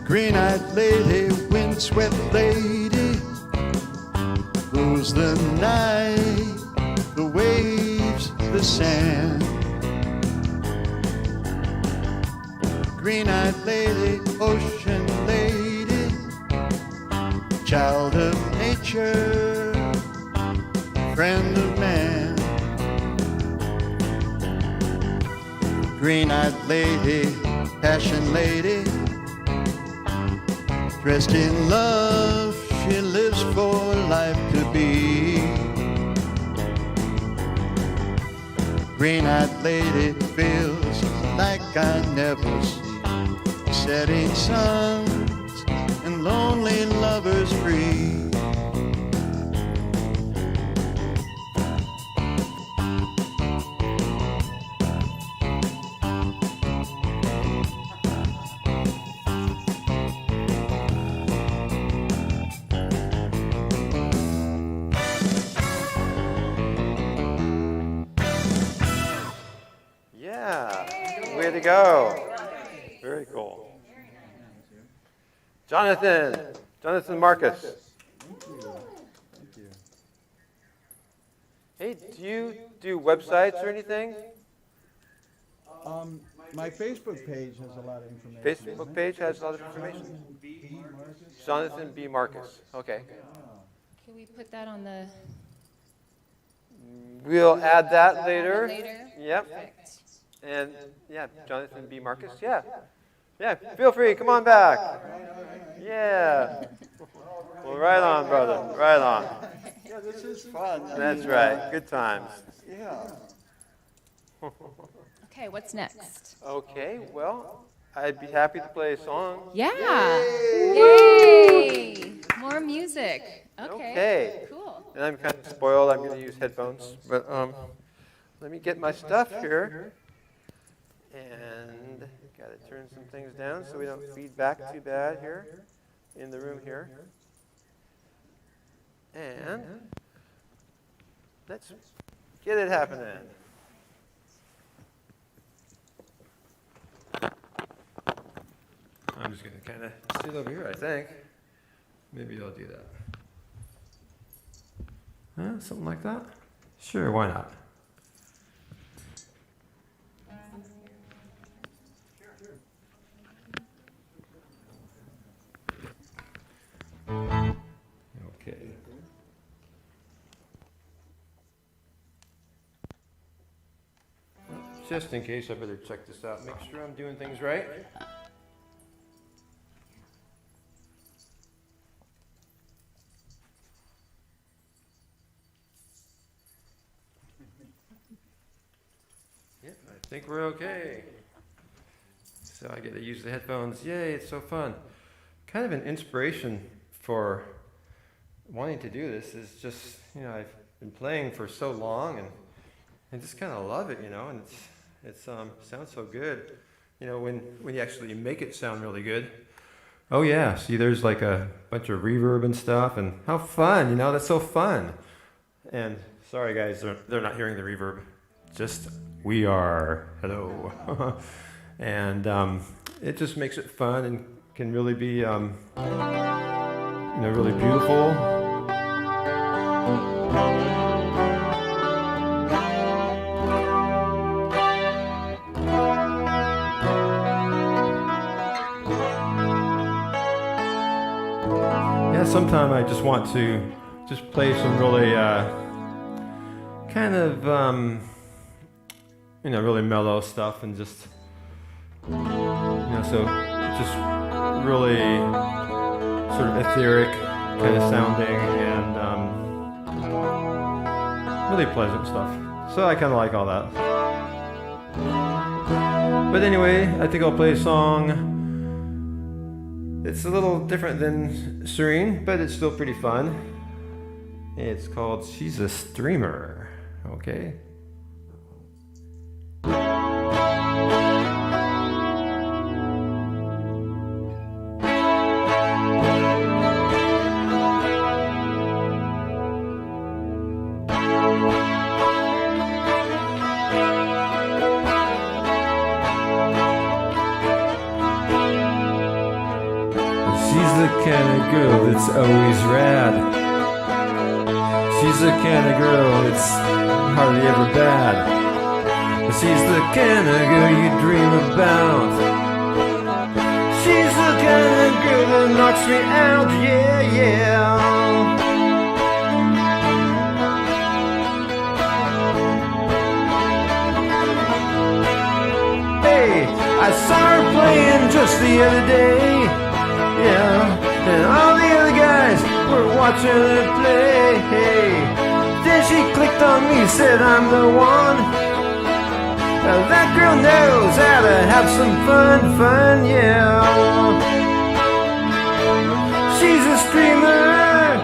Green-eyed lady, windswept lady, rules the night, the waves, the sand. Green-eyed lady, ocean lady, child of nature, friend of man. Green-eyed lady, passion lady, dressed in love, she lives for life to be. Green-eyed lady feels like I never see, setting suns and lonely lovers free.
Yeah, way to go. Very cool. Jonathan Marcus. Hey, do you do websites or anything?
My Facebook page has a lot of information.
Facebook page has a lot of information. Jonathan B. Marcus. Okay.
Can we put that on the
We'll add that later.
later?
Yep.
Perfect.
And yeah, Jonathan B. Marcus. Yeah. Yeah, feel free. Come on back. Yeah. Well, right on, brother. Right on.
Yeah, this is fun.
That's right. Good times.
Yeah.
Okay, what's next?
Okay, well, I'd be happy to play a song.
Yeah. Yay! More music. Okay.
Okay.
Cool.
And I'm kind of spoiled. I'm going to use headphones. But let me get my stuff here. And got to turn some things down so we don't feed back too bad here in the room here. And let's get it happening. I'm just going to kind of sit over here, I think. Maybe I'll do that. Something like that? Sure, why not? Okay. Just in case, I better check this out. Make sure I'm doing things right. Yep, I think we're okay. So I get to use the headphones. Yay, it's so fun. Kind of an inspiration for wanting to do this is just, I've been playing for so long and I just kind of love it, and it's sounds so good. When you actually make it sound really good. Oh yeah, see there's like a bunch of reverb and stuff, and how fun, that's so fun. And sorry guys, they're not hearing the reverb, just we are, hello. And it just makes it fun and can really be, really beautiful. Sometimes I just want to just play some really kind of really mellow stuff and just so just really sort of etheric kind of sounding and really pleasant stuff. So I kind of like all that. But anyway, I think I'll play a song. It's a little different than Serene, but it's still pretty fun. It's called She's a Streamer, okay? Girl that's always rad. She's the kind of girl that's hardly ever bad. She's the kind of girl you dream about. She's the kind of girl that knocks me out, yeah, yeah. Hey, I saw her playing just the other day, yeah. And all the other guys were watching her play. Then she clicked on me, said I'm the one. Now that girl knows how to have some fun, yeah. She's a streamer,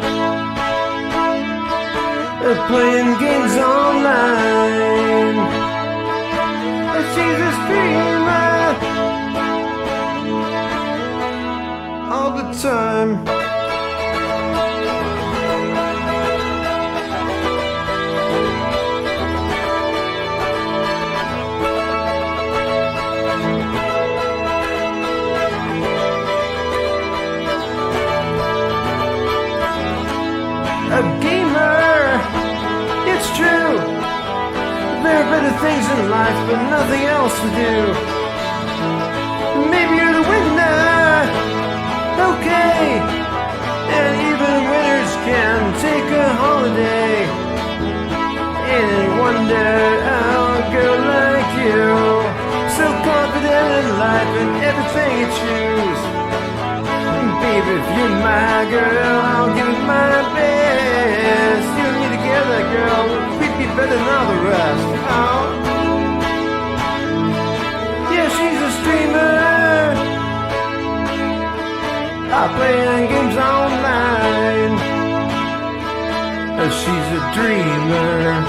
playing games online. She's a streamer all the time. A gamer, it's true. There are better things in life, but nothing else to do. Maybe you're the winner, okay. And even winners can take a holiday. And wonder how a girl like you, so confident in life and everything you choose. Baby, if you're my girl, I'll give it my best. You and me together, girl, we'd be better than all the rest. Oh. Yeah, she's a streamer, playing games online. She's a dreamer,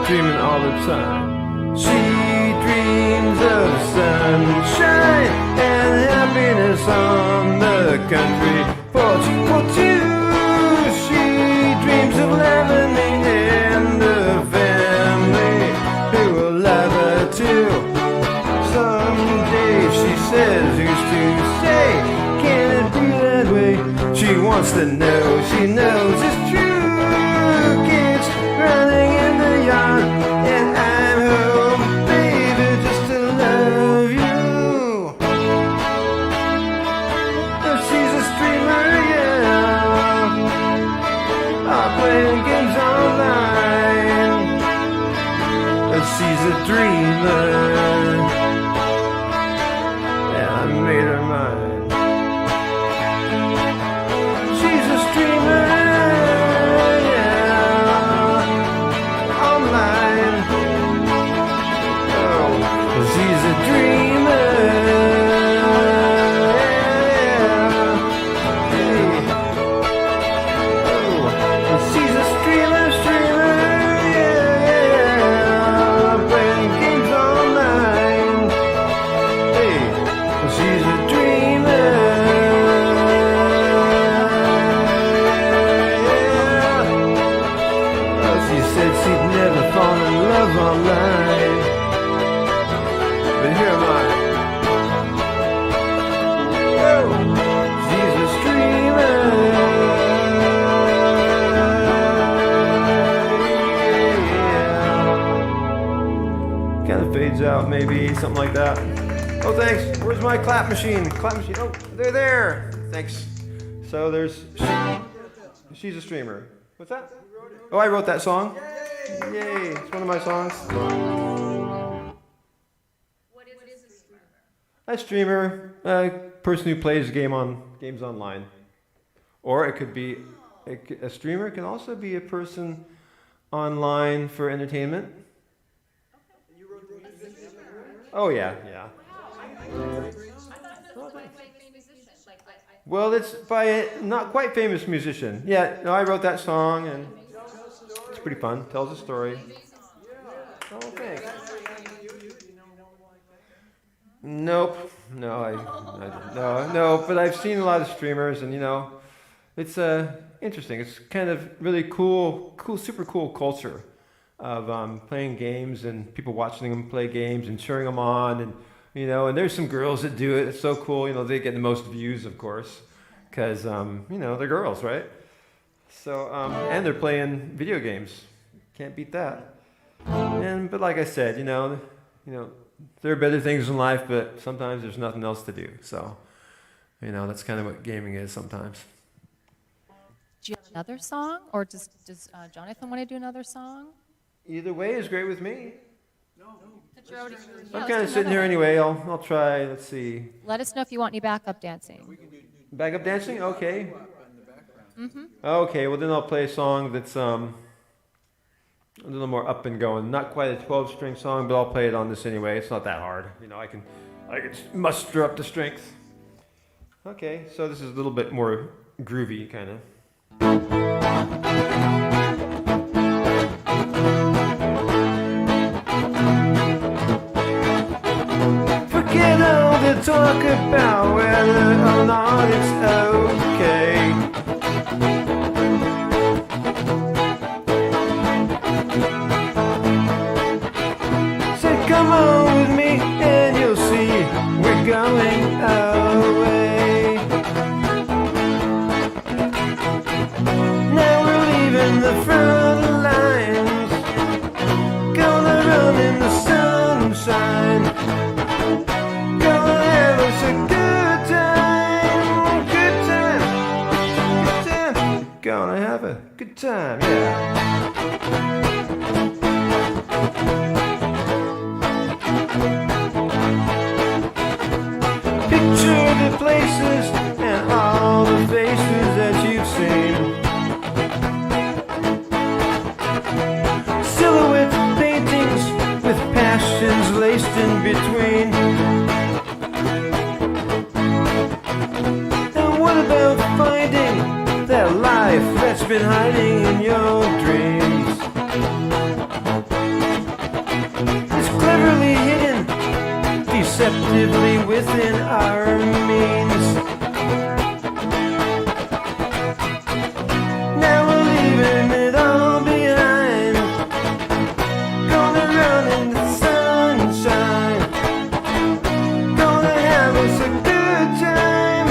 dreaming all the time. She dreams of sunshine and happiness on the country porch for two. She dreams of loving me and the family who will love her too. Someday, she says, used to say, can it be that way? She wants to know, she knows it's true. Kids running in the yard and I'm home, baby, just to love you. She's a streamer, yeah, playing games online. She's a dreamer, and I made her mine. She's a streamer. style, maybe something like that. Oh, thanks. Where's my clap machine? Clap machine. Oh, they're there. Thanks. So she's a streamer. What's that? Oh, I wrote that song. Yay! It's one of my songs.
What is a streamer?
A streamer, a person who plays games online, or it could be a streamer. Can also be a person online for entertainment. Oh yeah. Well, it's by a not quite famous musician. Yeah, no, I wrote that song, and it's pretty fun. Tells a story. Oh, thanks. Nope. No. But I've seen a lot of streamers, and it's interesting. It's kind of really cool, super cool culture of playing games and people watching them play games and cheering them on, and and there's some girls that do it. It's so cool. They get the most views, of course, because they're girls, right? So and they're playing video games. Can't beat that. But like I said, there are better things in life, but sometimes there's nothing else to do. So, that's kind of what gaming is sometimes.
Do you have another song, or does Jonathan want to do another song?
Either way is great with me.
Yeah,
I'm kind of sitting here anyway. I'll try. Let's see.
Let us know if you want any backup dancing.
Backup dancing? Okay. Okay. Well, then I'll play a song that's a little more up and going. Not quite a 12-string song, but I'll play it on this anyway. It's not that hard. I can muster up the strength. Okay. So this is a little bit more groovy, kind of. Forget all the talk about whether or not it's okay. Say, come on with me and you'll see we're going away. Now we're leaving the front lines, gonna run in the sunshine. Gonna have a good time, yeah. Picture the places and all the faces that you've seen. Silhouette paintings with passions laced in between. And what about finding that life that's been hiding in your dreams? It's cleverly hidden, deceptively within our means. Now we're leaving it all behind, gonna run in the sunshine, gonna have us a good time,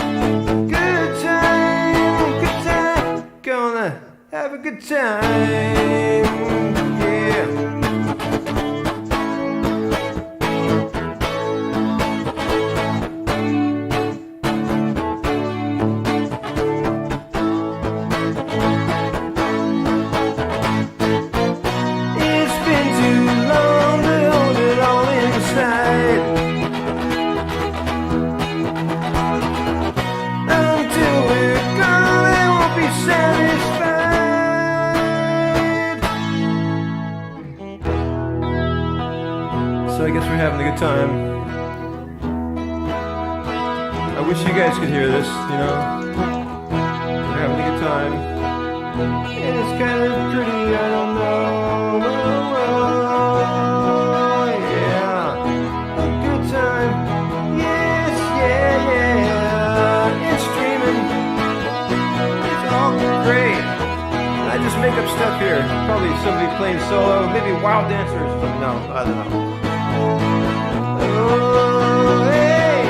gonna have a good time, yeah. It's been too long to hold it all inside, until we're gone and won't be satisfied. So I guess we're having a good time. I wish you guys could hear this, We're having a good time. And it's kind of pretty, I don't know. Yeah. A good time. Yes, yeah. It's streaming. It's all great. I just make up stuff here. Probably somebody playing solo, maybe wild dancers or something. No, I don't know. Oh, hey.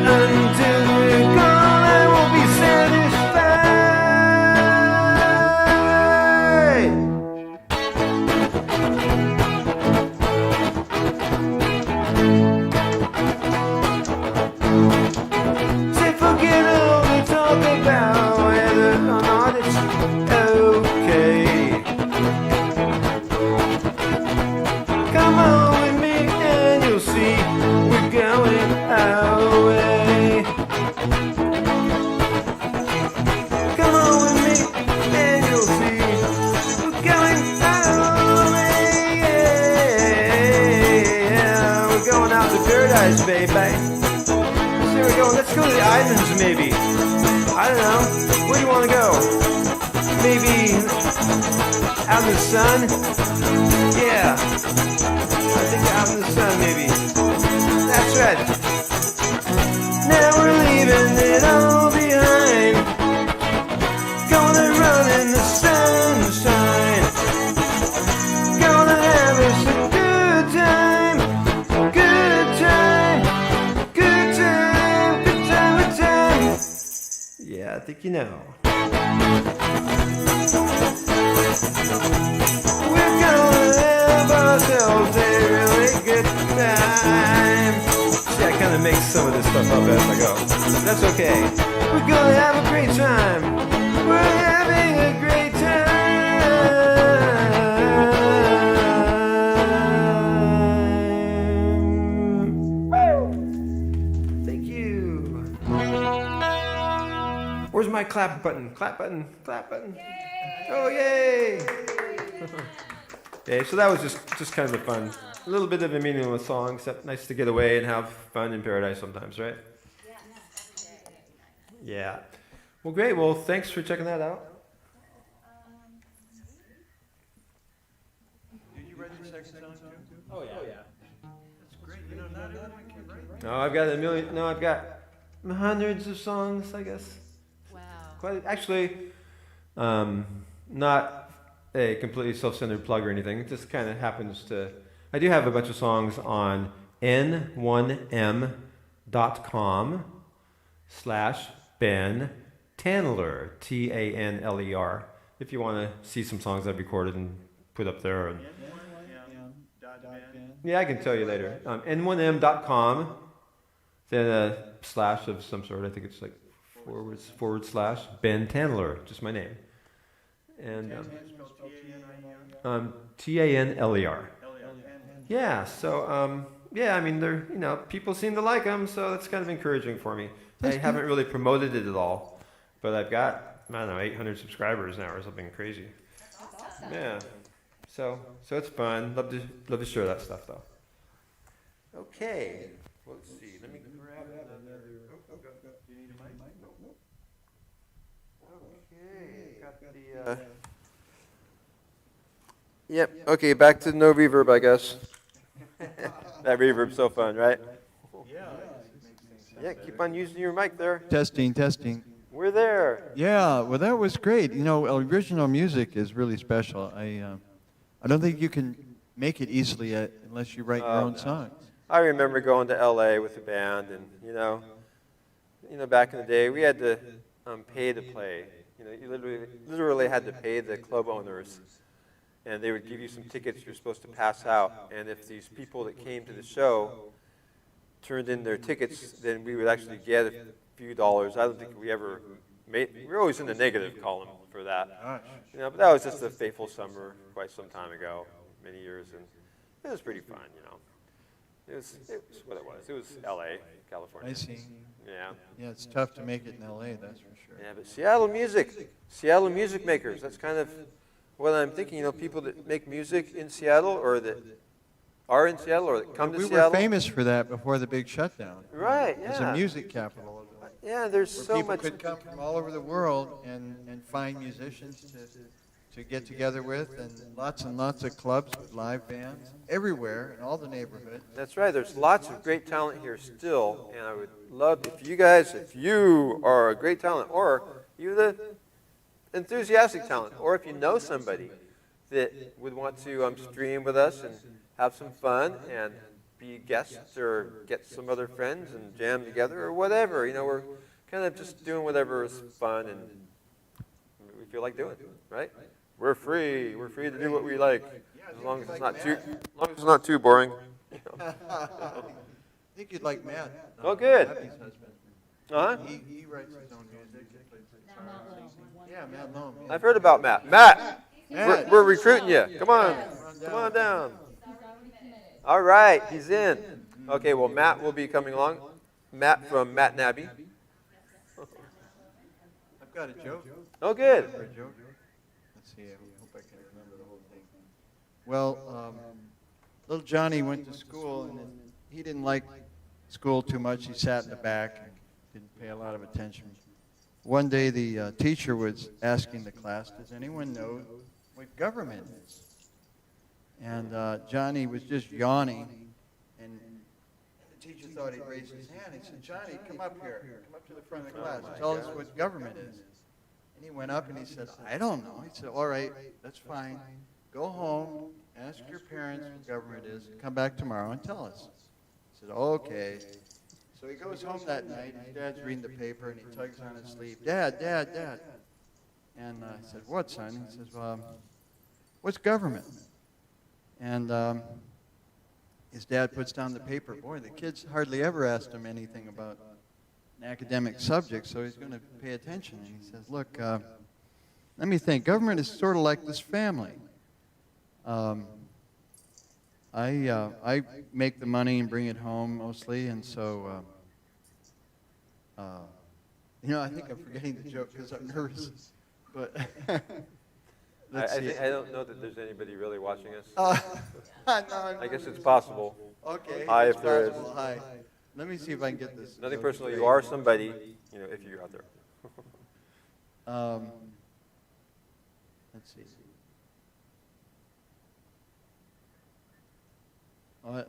Until we're gone, I won't be satisfied. talk about whether or not it's okay. Come on with me and you'll see we're going our way. Come on with me and you'll see we're going our way. Yeah, we're going out to paradise, baby. We're going, let's go to the islands maybe. I don't know. Where do you want to go? Maybe out in the sun? Yeah. I think out in the sun maybe. That's right. Now we're leaving it all behind. Gonna run in the sunshine. Gonna have us a good time. Good time. Good time. Good time. Good time. Yeah, I think you know. We're gonna have ourselves a really good time. See, I kind of make some of this stuff up as I go. That's okay. We're gonna have a great time. We're having a great time. Woo! Thank you. Where's my clap button? Clap button. Clap button. Oh, yay! Okay, so that was just kind of a fun, a little bit of a meaningless song, except nice to get away and have fun in paradise sometimes, right? Yeah. Well, great. Well, thanks for checking that out.
Did you write the second song too?
Oh, yeah.
That's great. You know, not everyone can write.
No, I've got a million. No, I've got hundreds of songs, I guess.
Wow.
Quite actually, not a completely self-centered plug or anything. It just kind of happens to. I do have a bunch of songs on n1m.com/Ben Tanler, Tanler. If you want to see some songs I've recorded and put up there. And yeah, I can tell you later. n1m.com, then a slash of some sort. I think it's like / Ben Tanler, just my name. And Tanler. Yeah, so yeah, I mean, they're, you know, people seem to like them, so that's kind of encouraging for me. I haven't really promoted it at all, but I've got, I don't know, 800 subscribers now or something crazy. Yeah, so it's fun. Love to share that stuff though. Okay, let's see. Let me grab that. Do you need a mic? Nope. Okay, got the. Yep. Okay, back to no reverb, I guess. That reverb's so fun, right? Yeah, keep on using your mic there.
Testing.
We're there.
Yeah, well, that was great. You know, original music is really special. I don't think you can make it easily unless you write your own songs.
I remember going to LA with a band, and you know, back in the day, we had to pay to play. You know, you literally had to pay the club owners, and they would give you some tickets you're supposed to pass out. And if these people that came to the show turned in their tickets, then we would actually get a few dollars. I don't think we ever made. We were always in the negative column for that. You know, but that was just a fateful summer, quite some time ago, many years, and it was pretty fun. You know, it was what it was. It was L.A., California.
I see.
Yeah.
Yeah, it's tough to make it in L.A., that's for sure.
Yeah, but Seattle music makers. That's kind of what I'm thinking. You know, people that make music in Seattle, or that are in Seattle, or that come to Seattle.
We were famous for that before the big shutdown.
Right. Yeah.
As a music capital.
Yeah, there's so
people
much.
People could come from all over the world and find musicians to get together with, and lots of clubs with live bands everywhere in all the neighborhood.
That's right. There's lots of great talent here still, and I would love if you are a great talent, or you're the enthusiastic talent, or if you know somebody that would want to stream with us and have some fun and be guests or get some other friends and jam together or whatever. You know, we're kind of just doing whatever is fun and we feel like doing, right? We're free. We're free to do what we like, as long as it's not too boring. You know.
I think you'd like Matt.
Oh, good. Uh-huh.
He writes his own music. Yeah, Matt Loam. Yeah.
I've heard about Matt. Matt,
Matt.
we're recruiting you. Come on. Come on down. All right, he's in. Okay, well, Matt will be coming along. Matt from Matt and Abby.
I've got a joke.
Oh, good.
For a joke. Let's see. I hope I can remember the whole thing. Well, little Johnny went to school, and he didn't like school too much. He sat in the back and didn't pay a lot of attention. One day, the teacher was asking the class, does anyone know what government is? And Johnny was just yawning, and the teacher thought he'd raise his hand. He said, Johnny, come up here. Come up to the front of the class. Tell us what government is. And he went up and he said, I don't know. He said, all right, that's fine. Go home, ask your parents what government is, come back tomorrow and tell us. He said, okay. So he goes home that night, his dad's reading the paper, and he tugs on his sleeve, Dad, Dad, Dad. And I said, what, son? He says, well, what's government? And his dad puts down the paper. Boy, the kids hardly ever asked him anything about an academic subject, so he's going to pay attention. And he says, look, let me think. Government is sort of like this family. I make the money and bring it home mostly, and so, I think I'm forgetting the joke because I'm nervous. But let's see.
I don't know that there's anybody really watching us.
No,
I guess it's possible.
Okay.
Hi,
it's
if there is.
possible. Hi. Let me see if I can get this.
Nothing
joke
personal.
straight.
You are somebody, if you're out there.
Let's see.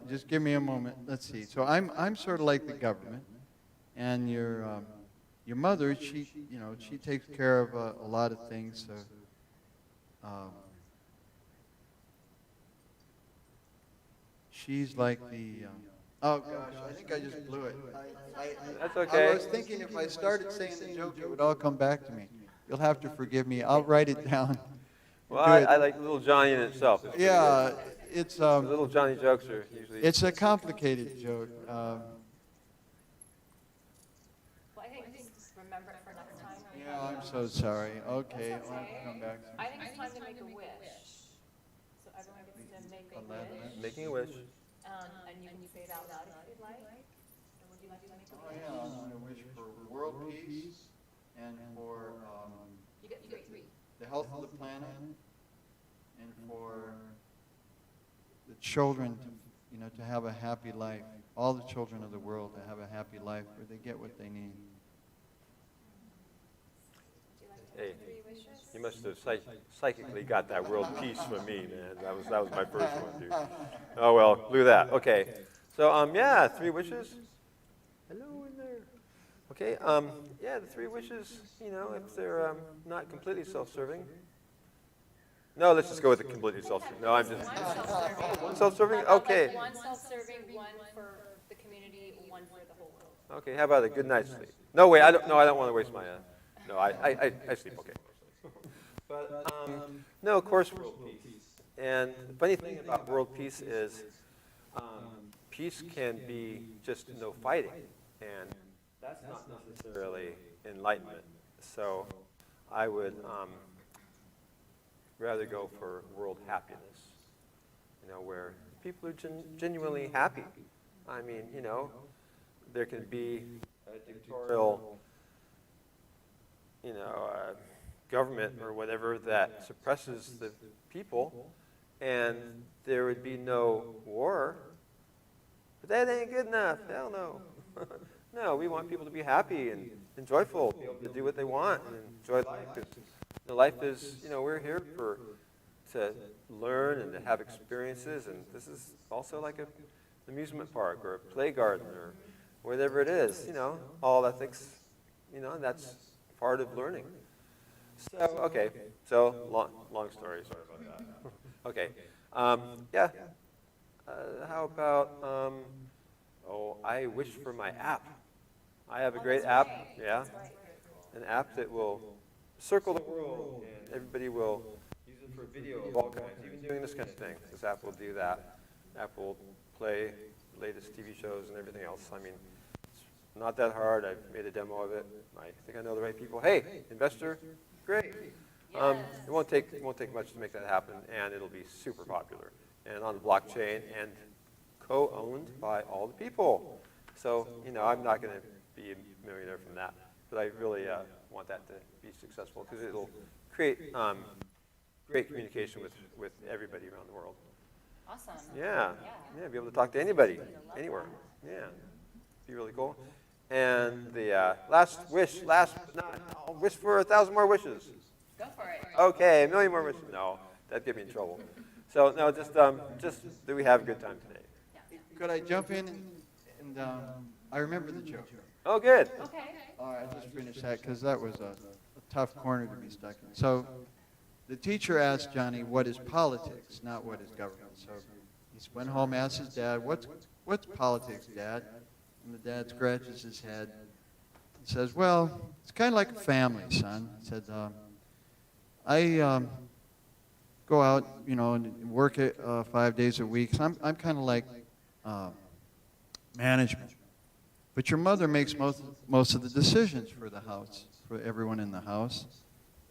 Just give me a moment. Let's see. So I'm sort of like the government, and your mother, she takes care of a lot of things. So she's like the. Oh gosh, I think I just blew it.
That's okay.
I was thinking if I started saying the joke, it would all come back to me. You'll have to forgive me. I'll write it down.
Well, I like Little Johnny in itself. It's
Yeah, it's
the Little Johnny jokes are usually.
it's a complicated joke.
Well, I think just remember it for next time.
Yeah, I'm so sorry. Okay, I'll have to come back.
I think it's time to make a wish. So everyone gets to make a wish.
Making a wish.
And you can say it out loud if you'd like. Or would you like to make a
Oh
wish?
yeah, I'm gonna wish for world peace and for
You get three.
the health of the planet and for the children to have a happy life. All the children of the world to have a happy life where they get what they need.
Hey, you must have psychically got that world peace from me, man. That was my first one, dude. Oh well, look at that. Okay, so yeah, 3 wishes. Hello in there. Okay, yeah, the 3 wishes. If they're not completely self-serving. No, let's just go with the completely self-serving. No, I'm just one self-serving. Okay.
One self-serving, one for the community, one for the whole world.
Okay, how about a good night's sleep? No, wait, I don't want to waste my. No, I sleep okay. But no, of course, world peace. And the funny thing about world peace is, peace can be just no fighting, and that's not necessarily enlightenment. So, I would rather go for world happiness. Where people are genuinely happy. I mean, there can be a dictatorial. Government or whatever that suppresses the people, and there would be no war. But that ain't good enough. Hell no. No, we want people to be happy and joyful, be able to do what they want and enjoy life. Life is, we're here to learn and to have experiences, and this is also like an amusement park or a play garden or whatever it is. All ethics. That's part of learning. So, okay, so long story, sorry about that. Okay, yeah, how about, I wish for my app. I have a great app, yeah, an app that will circle the world, and everybody will use it for video of all kinds, even doing this kind of thing. This app will do that. App will play latest TV shows and everything else. I mean, it's Not that hard. I've made a demo of it. I think I know the right people. Hey, investor, great. It won't take much to make that happen, and it'll be super popular and on the blockchain and co-owned by all the people. So, I'm not going to be a millionaire from that, but I really want that to be successful because it'll create great communication with everybody around the world.
Awesome.
Yeah, be able to talk to anybody, anywhere. Yeah, be really cool. And the last but not, I'll wish for 1,000 more wishes.
Go for it.
Okay, 1,000,000 more wishes. No, that'd get me in trouble. So no, just that we have a good time today.
Could I jump in and I remember the joke.
Oh, good.
Okay.
All right, I'll just finish that because that was a tough corner to be stuck in. So the teacher asked Johnny, what is politics, not what is government? So he went home, asked his dad, what's politics, Dad? And the dad scratches his head and says, well, it's kind of like a family, son. He said, I go out, and work 5 days a week. So I'm kind of like management. But your mother makes most of the decisions for the house, for everyone in the house.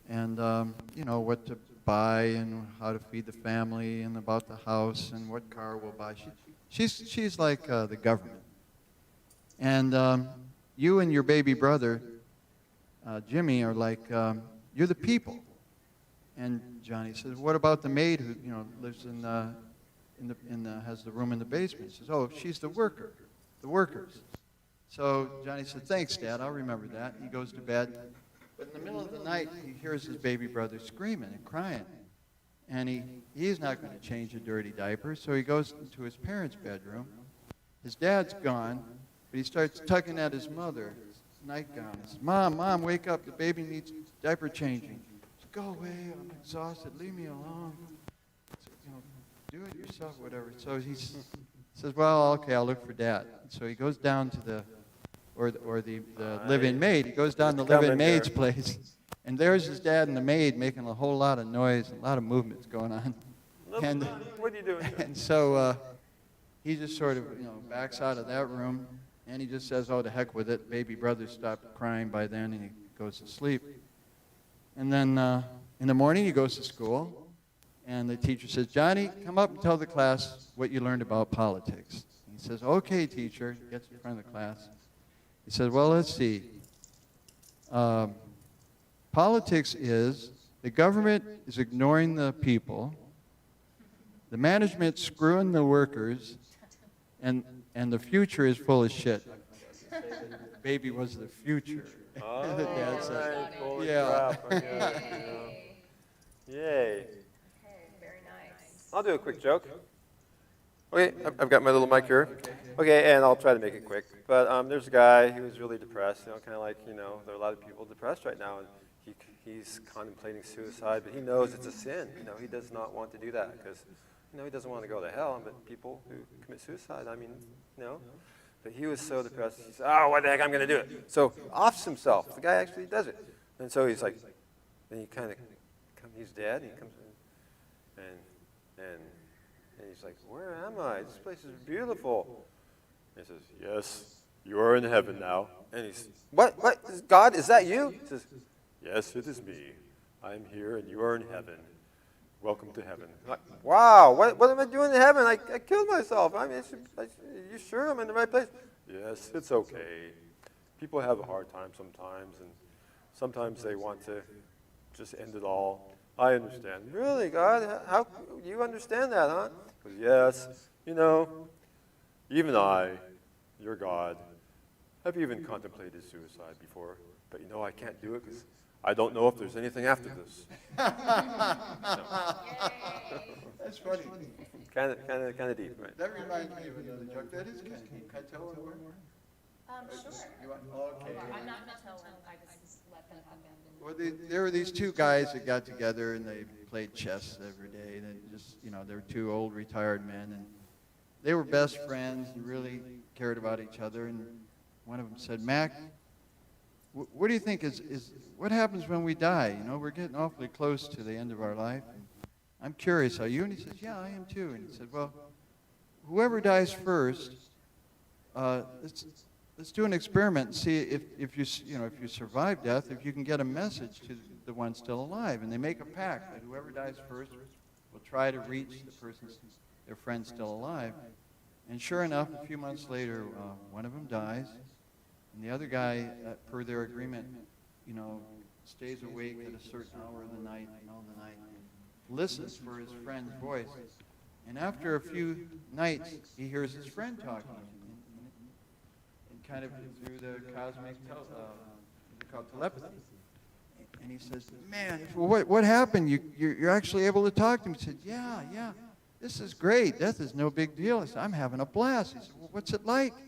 And, what to buy and how to feed the family and about the house and what car we'll buy. She's like the government. And you and your baby brother, Jimmy, are like, you're the people. And Johnny says, what about the maid who, lives has the room in the basement? He says, oh, she's the workers. So Johnny said, thanks, Dad, I'll remember that. He goes to bed. But in the middle of the night, he hears his baby brother screaming and crying. And he's not going to change a dirty diaper, so he goes into his parents' bedroom. His dad's gone, but he starts tugging at his mother's nightgown. He says, Mom, wake up, the baby needs diaper changing. He says, go away, I'm exhausted, leave me alone. So, do it yourself, whatever. So he says, well, okay, I'll look for Dad. So he goes down to the live-in maid. He goes down to the live-in maid's place, and there's his dad and the maid making a whole lot of noise, a lot of movements going on. And
what are you doing?
And so he just sort of, backs out of that room, and he just says, oh, to heck with it. Baby brother stopped crying by then, and he goes to sleep. And then in the morning, he goes to school, and the teacher says, Johnny, come up and tell the class what you learned about politics. He says, okay, teacher. He gets in front of the class. He says, well, let's see. Politics is the government is ignoring the people, the management screwing the workers, and the future is full of shit. Baby was the future.
Oh,
The dad said,
right. Holy
yeah.
crap. I get it, Yay.
Okay, very nice.
I'll do a quick joke. Okay, I've got my little mic here. Okay, and I'll try to make it quick. But there's a guy who was really depressed, kind of like, there are a lot of people depressed right now, and he's contemplating suicide, but he knows it's a sin. He does not want to do that because, he doesn't want to go to hell, but people who commit suicide, But he was so depressed, he said, oh, what the heck, I'm going to do it. So offs himself. The guy actually does it. And so he's like, then he kind of, he's dead, and he comes in, and he's like, where am I? This place is beautiful. And he says, yes, you are in heaven now. And he's, what, God, is that you? He says, yes, it is me. I'm here, and you are in heaven. Welcome to heaven. I'm like, wow, what am I doing in heaven? I killed myself. Are you sure I'm in the right place? Yes, it's okay. People have a hard time sometimes, and sometimes they want to just end it all. I understand. Really, God? How you understand that, huh? He goes, yes, even I, your God, have even contemplated suicide before, but I can't do it because I don't know if there's anything after this.
That's funny.
Kind of deep, right?
That reminds me of another joke. That is kind of deep. Can I tell one more?
Sure.
Okay.
I'm not going to tell them. I just let them have them.
Well, there were these two guys that got together and they played chess every day. And they were two old retired men, and they were best friends and really cared about each other. And one of them said, Mac, what do you think what happens when we die? We're getting awfully close to the end of our life. And I'm curious, are you? And he says, yeah, I am too. And he said, well, whoever dies first, let's let's do an experiment and see if you survive death, if you can get a message to the one still alive. And they make a pact that whoever dies first will try to reach their friend still alive. And sure enough, a few months later, one of them dies, and the other guy, per their agreement, stays awake at a certain hour of the night, listens for his friend's voice. And after a few nights, he hears his friend talking, and kind of through the cosmic telepathy. And he says, man, well, what happened? You're actually able to talk to him. He said, yeah, this is great. Death is no big deal. He said, I'm having a blast. He said, well, what's it like? He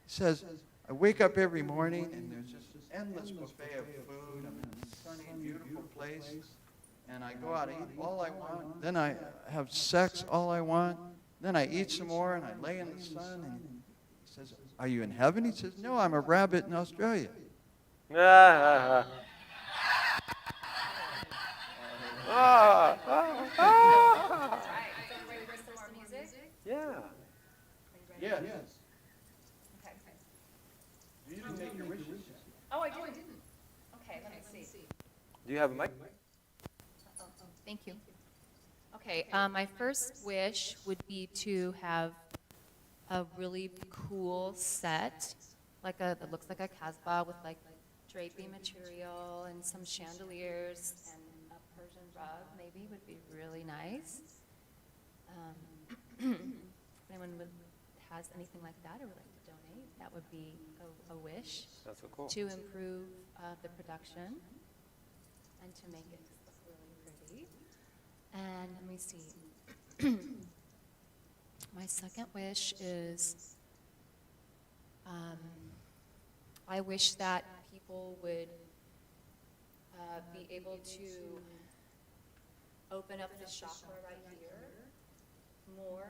says, I wake up every morning, and there's just this endless buffet of food. I'm in a sunny, beautiful place. And I go out and eat all I want. Then I have sex all I want. Then I eat some more, and I lay in the sun. And he says, are you in heaven? He says, no, I'm a rabbit in Australia.
Ah, ah, ah, ah.
Right. So ready for some more music?
Yeah.
Yes.
Okay.
You didn't make your wishes.
Oh, I didn't. Okay, let me see.
Do you have a mic?
Thank you. Okay, my first wish would be to have a really cool set, that looks like a Casbah with like drapey material and some chandeliers and a Persian rug maybe would be really nice. If anyone has anything like that or would like to donate, that would be a wish.
That's so cool.
To improve the production and to make it look really pretty. And let me see. My second wish is I wish that people would be able to open up the chakra right here more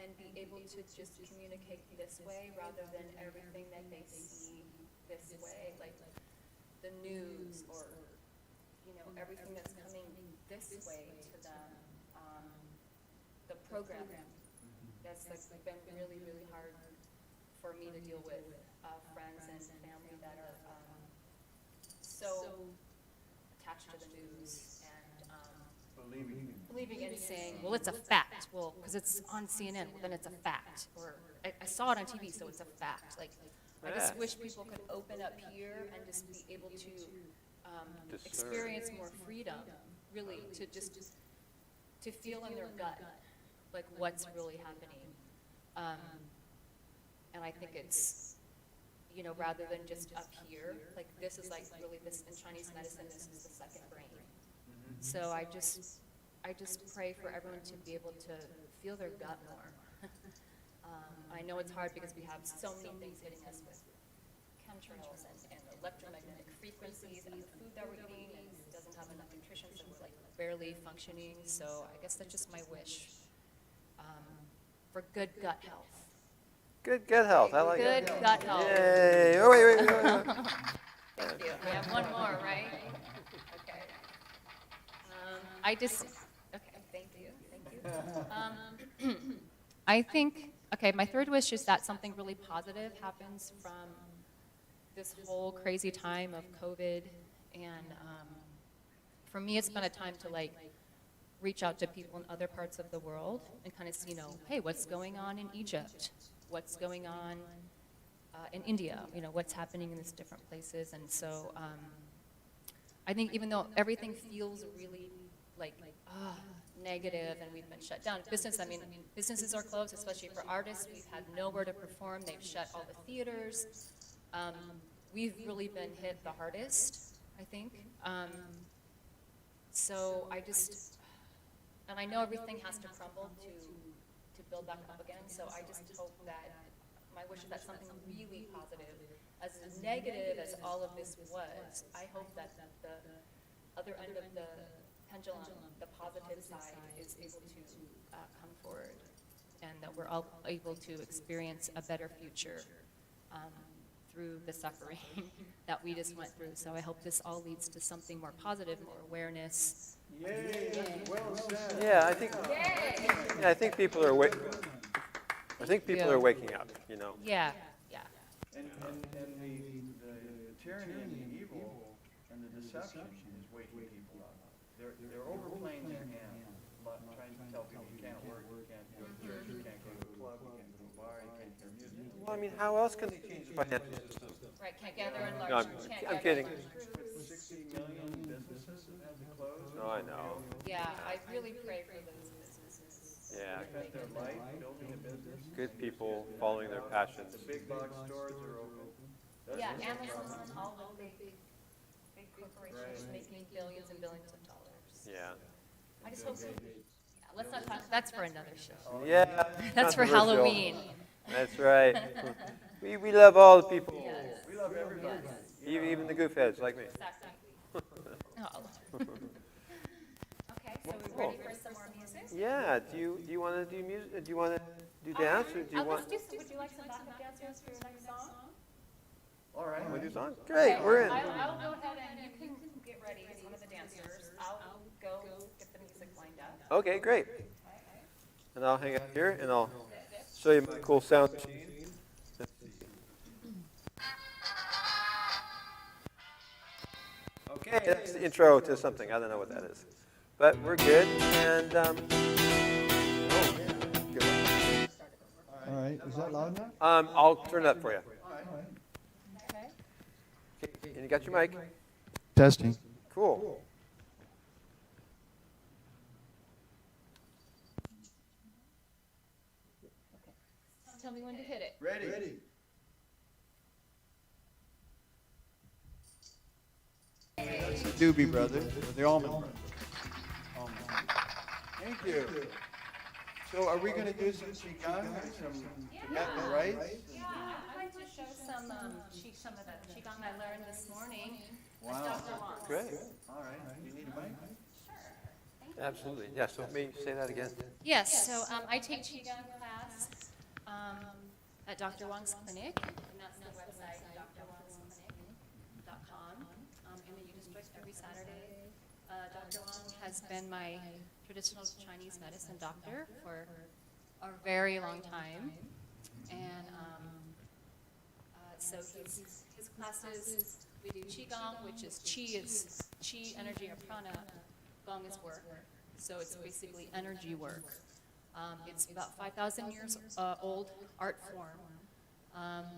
and be able to just communicate this way rather than everything that they see this way, like the news or everything that's coming this way to them. The programming that's been really, really hard for me to deal with. Friends and family that are so attached to the news and believing and saying, well, it's a fact. Well, because it's on CNN, well, then it's a fact. Or I saw it on TV, so it's a fact. I just wish people could open up here and just be able to experience more freedom, really, to feel in their gut, what's really happening. And I think it's, rather than just up here, this is really this, in Chinese medicine, this is the second brain. So I just pray for everyone to be able to feel their gut more. I know it's hard because we have so many things hitting us with chemtrails and electromagnetic frequencies and the food that we're eating and doesn't have enough nutrition, so we're barely functioning. So I guess that's just my wish for good gut health.
Good health. I like it.
Good gut health.
Yay. Oh, wait.
Thank you. We have one more, right? Okay. Thank you. I think, my third wish is that something really positive happens from this whole crazy time of COVID. And for me, it's been a time to reach out to people in other parts of the world and kind of see, hey, what's going on in Egypt? What's going on in India, what's happening in these different places. And so I think even though everything feels really negative and we've been shut down, businesses are closed, especially for artists. We've had nowhere to perform. They've shut all the theaters. We've really been hit the hardest, I think. So and I know everything has to crumble to build back up again, so I just hope that my wish is that something really positive, as negative as all of this was, I hope that the other end of the pendulum, the positive side, is able to come forward, and that we're all able to experience a better future through the suffering that we just went through. So I hope this all leads to something more positive, more awareness.
Yay, that's well said.
Yeah, I think people are waking up,
Yeah.
And the tyranny and the evil and the deception is waking people up. They're overplaying their hand, trying to tell people you can't work, you can't go to church, you can't go to a club, you can't go to a bar, you can't hear music.
Well, I mean, how else can they change the financial system?
Right, can't gather in large.
No, I'm kidding.
60 million businesses that had to close.
No, I know.
Yeah, I really pray for those businesses.
Yeah,
Spent their life building a business.
good people following their passions.
The big box stores are open.
Yeah, Amazon, all the big corporations making billions and billions of dollars.
Yeah.
I just hope, yeah, let's not talk, that's for another show.
Yeah.
That's for
controversial.
Halloween.
That's right. We love all the people,
Yes.
We love everybody.
even the goofheads like me.
Exactly. Oh. Okay, so we're ready for some more music?
Yeah. Do you want to do music? Do you want to do dance, or do you want?
Would you like some backup dancers for your next song?
All right.
Want to do song? Great, we're in.
I'll go ahead and you can get ready as one of the dancers. I'll go get the music lined up.
Okay, great. And I'll hang out here, and I'll show you my cool sound machine. Let's see. Okay, that's the intro to something. I don't know what that is, but we're good. And oh yeah, good one.
All right, is that loud enough?
I'll turn it up for you.
Okay.
Okay, and you got your mic?
Testing.
Cool.
Tell me when to hit it.
Ready. That's the Doobie Brothers, or the Allman Brothers. Thank you. So are we going to do some Qigong or some Tibetan rites?
Yeah, I'd like to show some of the Qigong I learned this morning.
Wow.
Dr. Wong.
Great.
All right. You need a mic?
Absolutely. Yeah. So may you say that again?
Yes, so I take Qigong class at Dr. Wong's clinic, and that's the website, drwongsclinic.com, in the U District every Saturday. Dr. Wong has been my traditional Chinese medicine doctor for a very long time, and so his classes, we do Qigong, which is Qi energy or prana, Gong is work, so it's basically energy work. It's about 5,000 years old art form,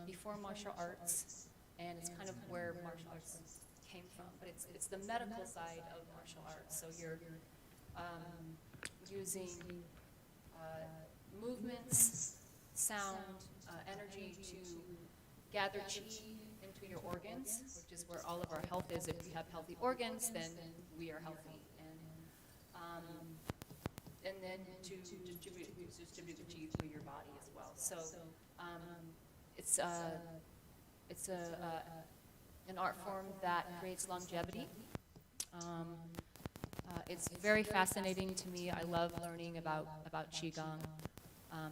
before martial arts, and it's kind of where martial arts came from. But it's the medical side of martial arts. So you're using movements, sound, energy to gather qi into your organs, which is where all of our health is. If we have healthy organs, then we are healthy. And then to distribute the qi through your body as well. So it's an art form that creates longevity. It's very fascinating to me. I love learning about Qigong,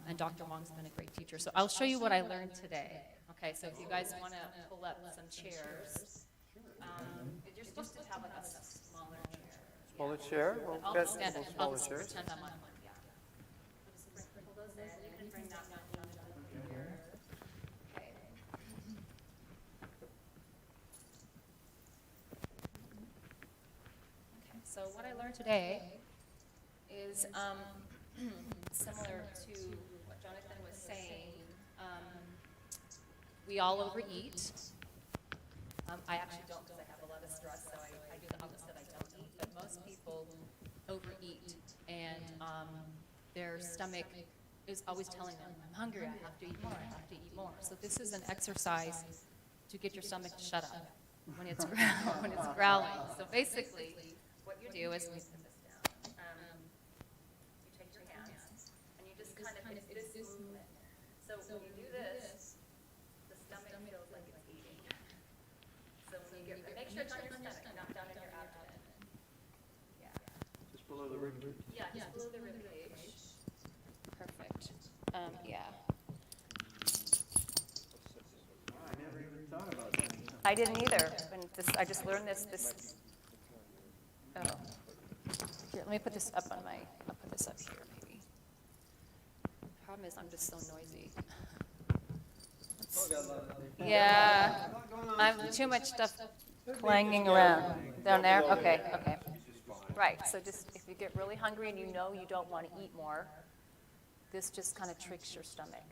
and Dr. Wong's been a great teacher. So I'll show you what I learned today. Okay, so if you guys want to pull up some chairs, you're supposed to have like a smaller chair.
Smaller chair? Well,
I'll
got
just stand up.
some
I'll
smaller
just
chairs.
pretend I'm on one, yeah. Just pull those in. You can bring that down here. Okay. Okay, so what I learned today is similar to what Jonathan was saying. We all overeat. I actually don't because I have a lot of stress, so I do the opposite. I don't eat. But most people overeat, and their stomach is always telling them, "I'm hungry. I have to eat more. I have to eat more." So this is an exercise to get your stomach to shut up when it's growling. So basically, what you do is you put this down. You take your hands and you just kind of it is movement. So when you do this, the stomach feels like it's eating. So when you make sure it's on your stomach, not down in your abdomen. Yeah.
Just below the rib cage.
Yeah, just below the rib cage. Perfect. Yeah.
I never even thought about that.
I didn't either. And I just learned this. Oh. Here, let me put this up on my. I'll put this up here, maybe. Problem is, I'm just so noisy. Let's Yeah, I'm too much stuff clanging around. Down there? Okay, okay. Right, so just if you get really hungry and you know you don't want to eat more, this just kind of tricks your stomach.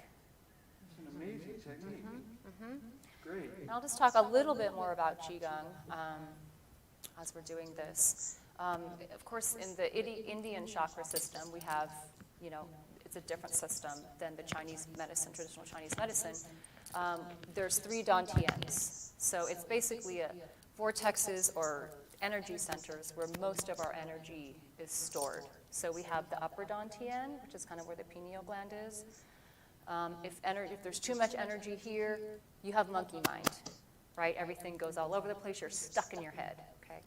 It's an amazing technique. Great.
And I'll just talk a little bit more about Qigong as we're doing this. Of course, in the Indian chakra system, we have, you know, it's a different system than the Chinese medicine, traditional Chinese medicine. There's 3 dantians. So it's basically vortexes or energy centers where most of our energy is stored. So we have the upper dantian, which is kind of where the pineal gland is. If there's too much energy here, you have monkey mind, right? Everything goes all over the place. You're stuck in your head, okay?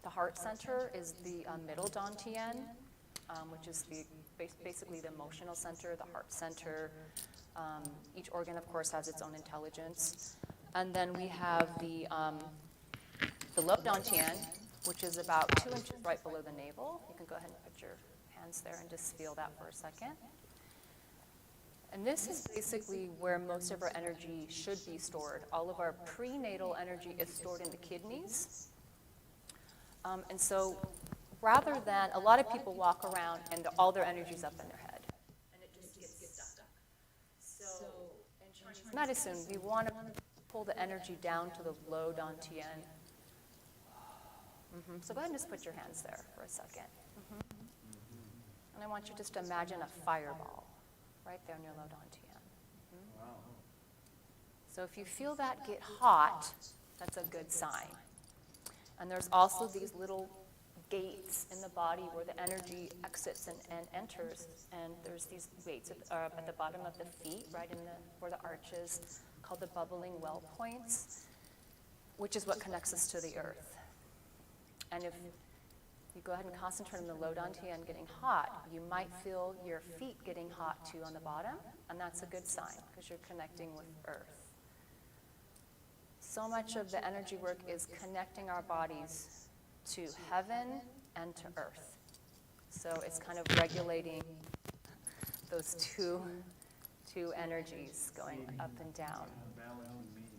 The heart center is the middle dantian, which is basically the emotional center, the heart center. Each organ, of course, has its own intelligence. And then we have the low dantian, which is about 2 inches right below the navel. You can go ahead and put your hands there and just feel that for a second. And this is basically where most of our energy should be stored. All of our prenatal energy is stored in the kidneys. And so rather than, a lot of people walk around and all their energy's up in their head. And it just gets stuck. So in Chinese medicine, we want to pull the energy down to the low dantian. So go ahead and just put your hands there for a second. And I want you just to imagine a fireball right there in your low dantian.
Wow.
So if you feel that get hot, that's a good sign. And there's also these little gates in the body where the energy exits and enters. And there's these gates at the bottom of the feet, right in where the arches, called the bubbling well points, which is what connects us to the earth. And if you go ahead and concentrate on the low dantian getting hot, you might feel your feet getting hot too on the bottom, and that's a good sign because you're connecting with earth. So much of the energy work is connecting our bodies to heaven and to earth. So it's kind of regulating those two energies going up and down.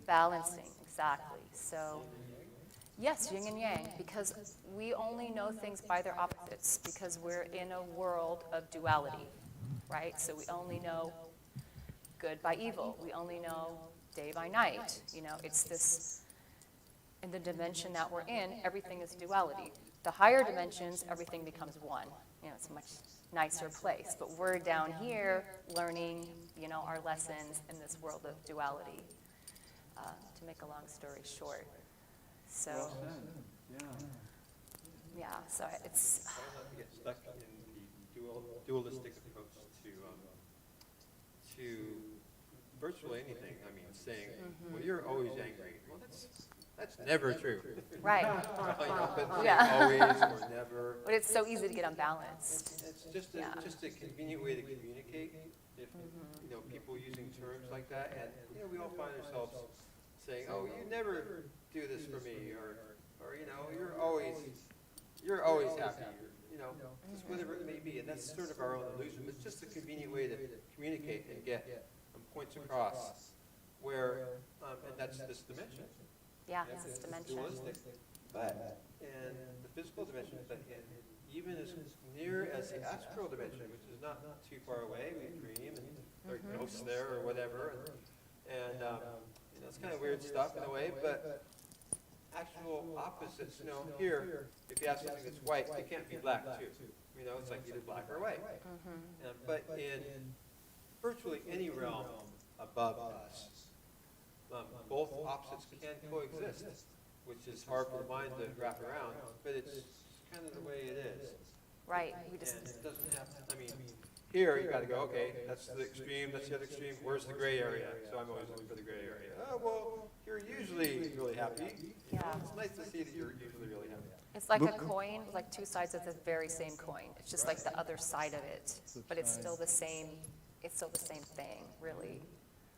Balancing, exactly. So yes, yin and yang, because we only know things by their opposites, because we're in a world of duality, right? So we only know good by evil. We only know day by night. You know, it's this, in the dimension that we're in, everything is duality. The higher dimensions, everything becomes one. You know, it's a much nicer place. But we're down here learning, you know, our lessons in this world of duality. To make a long story short. So, yeah, so it's...
Try not to get stuck in the dualistic approach to virtually anything. I mean, saying, well, you're always angry. Well, that's never true.
Right.
You know, but
Yeah.
always or never.
But it's so easy to get unbalanced.
It's just a convenient way to communicate. If you know, people using terms like that, and you know, we all find ourselves saying, "Oh, you never do this for me," or you know, you're always happy, or, you know, just whatever it may be. And that's sort of our own illusion. It's just a convenient way to communicate and get points across. Where, and that's this dimension.
Yeah, it's this dimension.
Dualistic, but in the physical dimension, but even as near as the astral dimension, which is not too far away, we dream and there are ghosts there or whatever, and you know, it's kind of weird stuff in a way, but actual opposites. You know, here, if you have something that's white, it can't be black too. You know, it's like either black or white. But in virtually any realm above us, both opposites can coexist, which is hard for the mind to wrap around, but it's kind of the way it is.
Right.
And it doesn't have, I mean, here you got to go, okay, that's the extreme, that's the other extreme, where's the gray area? So I'm always looking for the gray area. Oh, well, you're usually really happy. You know, it's nice to see that you're usually really happy.
It's like a coin, like two sides of the very same coin. It's just like the other side of it, but it's still the same thing, really.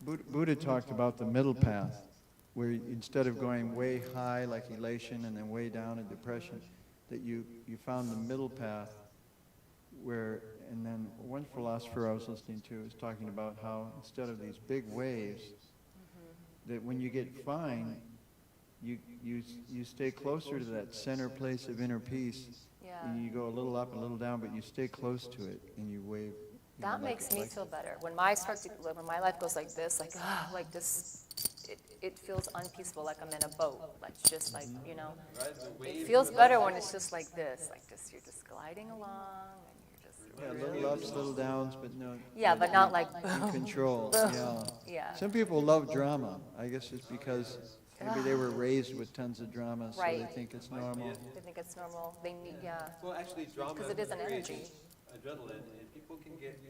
Buddha talked about the middle path, where instead of going way high like elation and then way down in depression, that you found the middle path and then one philosopher I was listening to was talking about how instead of these big waves, that when you get fine, you stay closer to that center place of inner peace.
Yeah.
And you go a little up, a little down, but you stay close to it, and you wave.
That makes me feel better. When my life goes like this, like this, it feels unpeaceful, like I'm in a boat. Like just like, you know, it feels better when it's just like this, you're just gliding along and you're just.
Yeah, little ups, little downs, but no.
Yeah, but not like.
In control. Yeah.
Yeah.
Some people love drama. I guess it's because maybe they were raised with tons of drama, so they
Right.
think it's normal.
They think it's normal. They need, yeah.
Well, actually, drama
'Cause it is an
creates
energy.
adrenaline, and people can get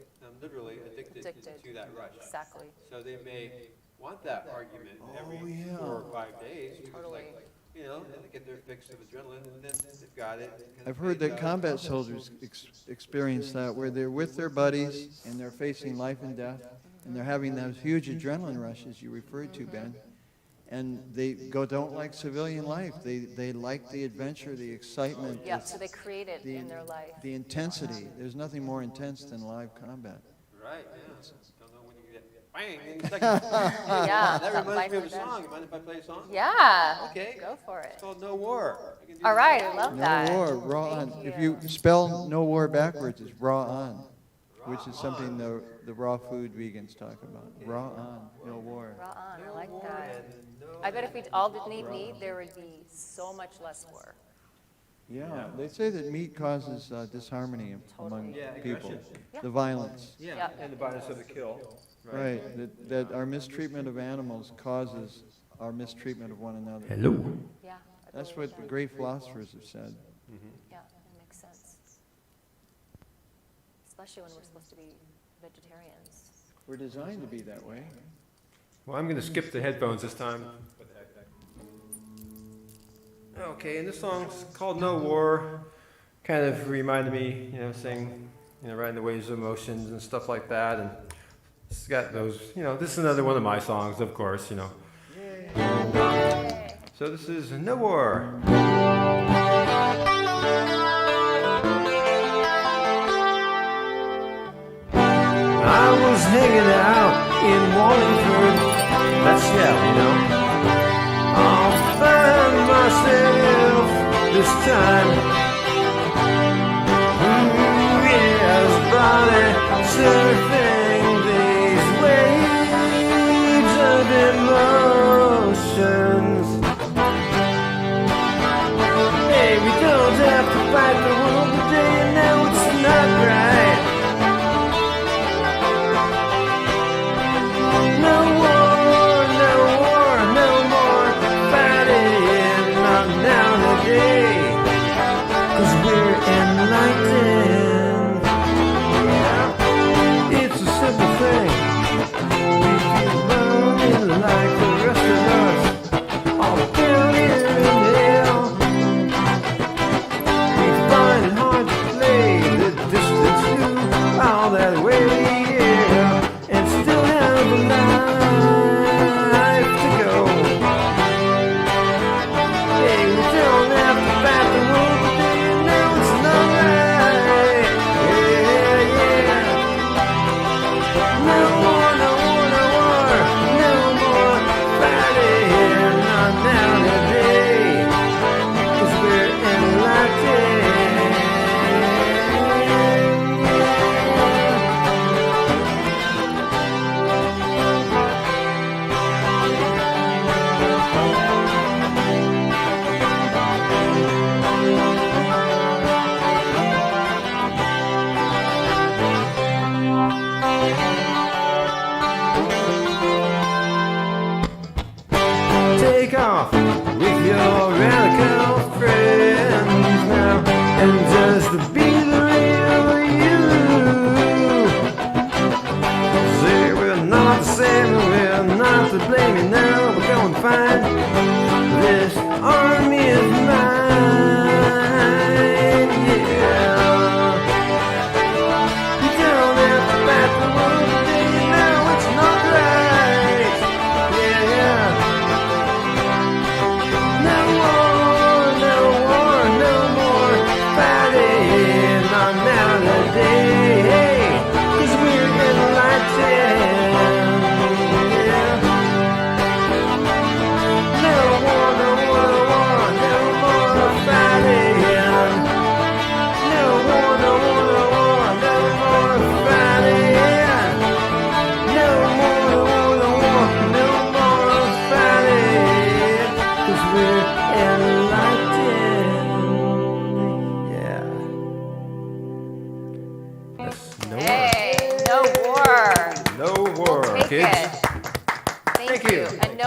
literally addicted to that rush.
Exactly.
So they may want that argument every
yeah.
4 or 5 days. Because
Totally.
you know, and they get their fix of adrenaline, and then they've got it.
I've heard that combat soldiers experience that, where they're with their buddies and they're facing life and death, and they're having those huge adrenaline rushes you referred to, Ben. And they don't like civilian life. They like the adventure, the excitement.
Yeah, so they create it in their life.
The intensity. There's nothing more intense than live combat.
Right, yeah. Don't know when you get bang. And it's like,
Yeah.
that reminds
life
me of
or
a
death.
song. You mind if I play a song?
Yeah.
Okay.
Go for it.
It's called No War. I can do
All
that.
right, I love that.
No war, raw on.
Thank
If you spell no war backwards, it's raw on, which is something the raw food vegans talk about. Raw on, no war.
Raw on, I like that. I bet if we all did need meat, there would be so much less war.
Yeah, they say that meat causes disharmony among
Yeah,
people,
aggression.
the violence.
Yeah.
And the violence of the kill.
Right, that our mistreatment of animals causes our mistreatment of one another.
Yeah. I
That's
believe
what the
that.
great philosophers have said.
Yeah, that makes sense. Especially when we're supposed to be vegetarians.
We're designed to be that way.
Well, I'm going to skip the headphones this time. Okay, and this song's called No War. Kind of reminded me, you know, saying, you know, riding the waves of emotions and stuff like that. And it's got those, you know, this is another one of my songs, of course, you know. So this is No War. I was hanging out in Wallingford, that's Seattle, you know. I'll find myself this time. Yes, body surfing these waves of emotions. Hey, we don't have to fight the world today, and now it's not right. No war, no war, no more fighting on nowadays. 'Cause we're enlightened. Yeah. It's a simple thing. We keep running like the rest of us, all down here in hell. We find it hard to play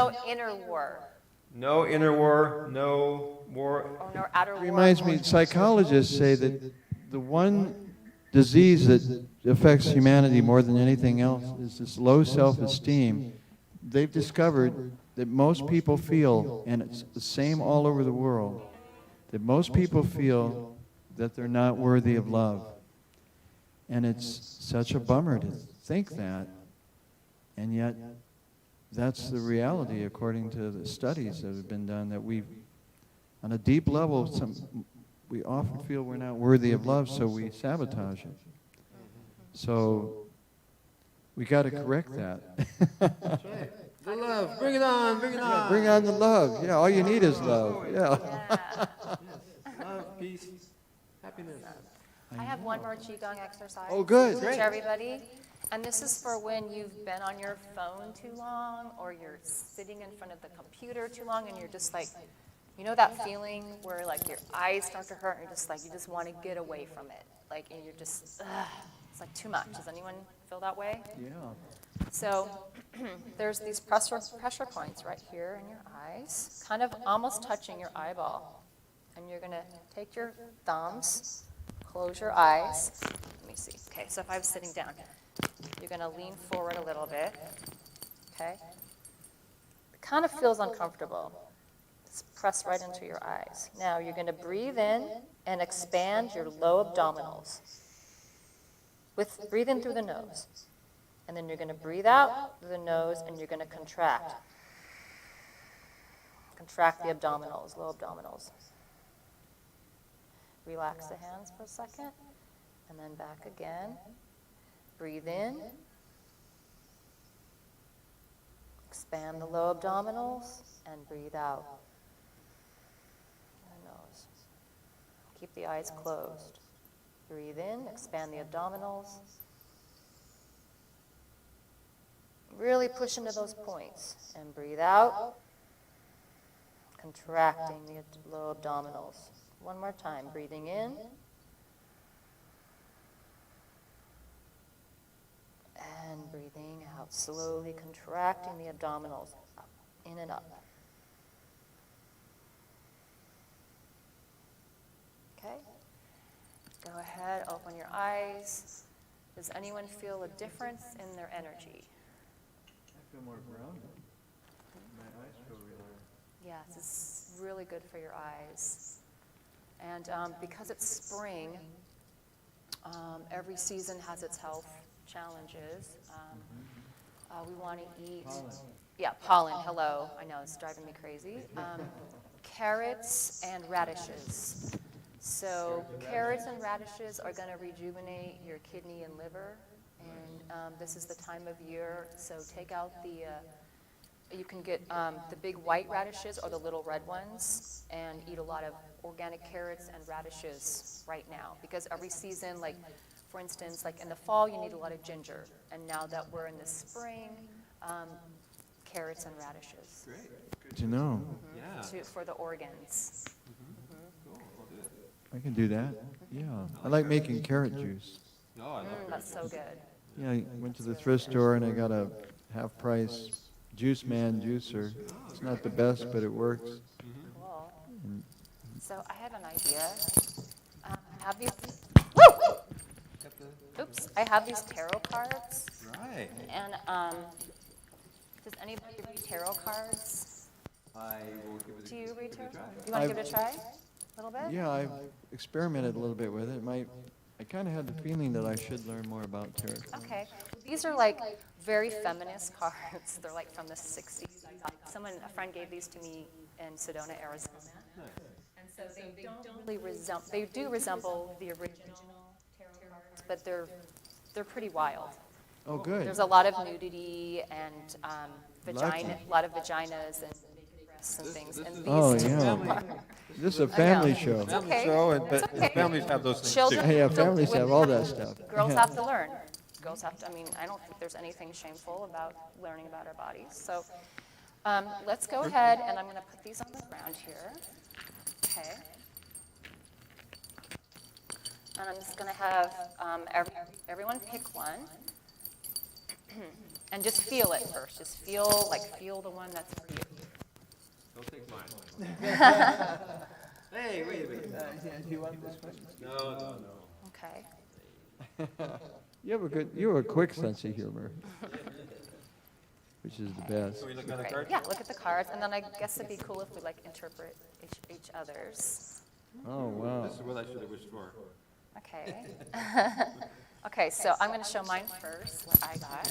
no inner war,
No inner war, no war.
or no outer war.
Reminds me, psychologists say that the one disease that affects humanity more than anything else is this low self-esteem. They've discovered that most people feel, and it's the same all over the world, that most people feel that they're not worthy of love. And it's such a bummer to think that, and yet that's the reality according to the studies that have been done, that we, on a deep level, we often feel we're not worthy of love, so we sabotage it. So we got to correct that.
That's right. The love. Bring it on. Bring it on.
Bring on the love. Yeah, all you need is love. Yeah.
Yeah.
Love, peace, happiness.
I have one more Qigong exercise.
Oh, good.
To teach everybody. And this is for when you've been on your phone too long, or you're sitting in front of the computer too long, and you're just like, you know that feeling where like your eyes start to hurt, and you're just like, you just want to get away from it. Like, and you're just, it's like too much. Does anyone feel that way?
Yeah.
So there's these pressure points right here in your eyes, kind of almost touching your eyeball. And you're going to take your thumbs, close your eyes. Let me see. Okay, so if I was sitting down, you're going to lean forward a little bit. Okay? It kind of feels uncomfortable. Just press right into your eyes. Now you're going to breathe in and expand your low abdominals. Breathe in through the nose. And then you're going to breathe out through the nose, and you're going to contract. Contract the abdominals, low abdominals. Relax the hands for a second, and then back again. Breathe in. Expand the low abdominals, and breathe out. The nose. Keep the eyes closed. Breathe in, expand the abdominals. Really push into those points, and breathe out, contracting the low abdominals. One more time, breathing in, and breathing out, slowly contracting the abdominals, up, in and up. Okay? Go ahead, open your eyes. Does anyone feel a difference in their energy?
I feel more grounded. My eyes feel relaxed.
Yes, it's really good for your eyes. And because it's spring, every season has its health challenges. We want to eat.
Pollen.
Yeah, pollen, hello. I know, it's driving me crazy. Carrots and radishes. So carrots and radishes are going to rejuvenate your kidney and liver. And this is the time of year, so take out you can get the big white radishes or the little red ones, and eat a lot of organic carrots and radishes right now. Because every season, like for instance, like in the fall, you need a lot of ginger. And now that we're in the spring, carrots and radishes.
Great.
Good to know.
Yeah.
For the organs.
Cool. I'll do it.
I can do that. Yeah. I like making carrot juice.
No, I love it.
That's so good.
Yeah, I went to the thrift store and I got a half-price Juice Man juicer. It's not the best, but it works.
Cool.
And
So I have an idea. Have these, oops, I have these tarot cards.
Right.
And does anybody read tarot cards?
I will give it
Do you read tarot?
try.
You want to give it a try? A little bit?
yeah, I've experimented a little bit with it. I kind of had the feeling that I should learn more about tarot.
Okay. These are like very feminist cards. They're like from the 60s. A friend gave these to me in Sedona, Arizona. And so they don't really resemble, they do resemble the original tarot cards, but they're pretty wild.
Oh, good.
There's a lot of nudity and a lot of vaginas and breasts and things. And these
Oh,
two
yeah.
are-
This is a family show.
It's
Family
okay.
show,
It's
but
okay.
families have those things
Children,
too.
Yeah, families have all that stuff.
Girls
Yeah.
have to learn. Girls have to, I mean, I don't think there's anything shameful about learning about our bodies. So let's go ahead, and I'm going to put these on the ground here. Okay. And I'm just going to have everyone pick one. And just feel it first. Just feel the one that's for you.
Hey, wait a minute.
Do you want this one?
No.
Okay.
You have a quick sense of humor, which is the best.
Can we look at the
Great.
card?
Yeah, look at the cards, and then I guess it'd be cool if we like interpret each other's.
Oh, wow.
This is what I should have wished for.
Okay. Okay, so I'm going to show mine first, what I got.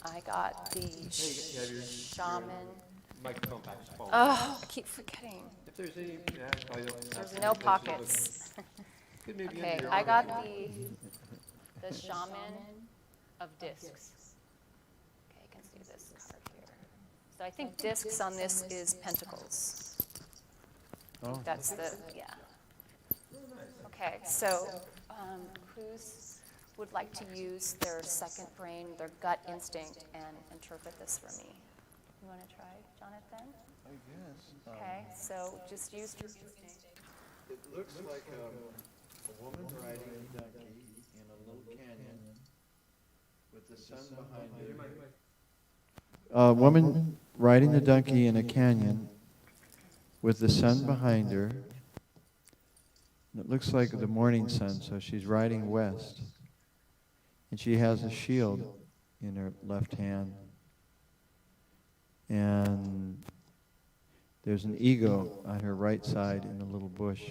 I got the shaman.
Microphone package.
Oh, I keep forgetting.
If there's any, yeah, probably don't have
There's
to
no
mention it,
pockets.
but could maybe
Okay,
under your
I
arm.
got the shaman of discs. Okay, you can see this card here. So I think discs on this is pentacles.
Oh.
That's the, yeah. Okay, so who's would like to use their second brain, their gut instinct, and interpret this for me? You want to try, Jonathan?
I guess.
Okay, so just use your instinct.
It looks like a woman riding a donkey in a little canyon with the sun behind her. A woman riding a donkey in a canyon with the sun behind her. And it looks like the morning sun, so she's riding west. And she has a shield in her left hand. And there's an eagle on her right side in the little bush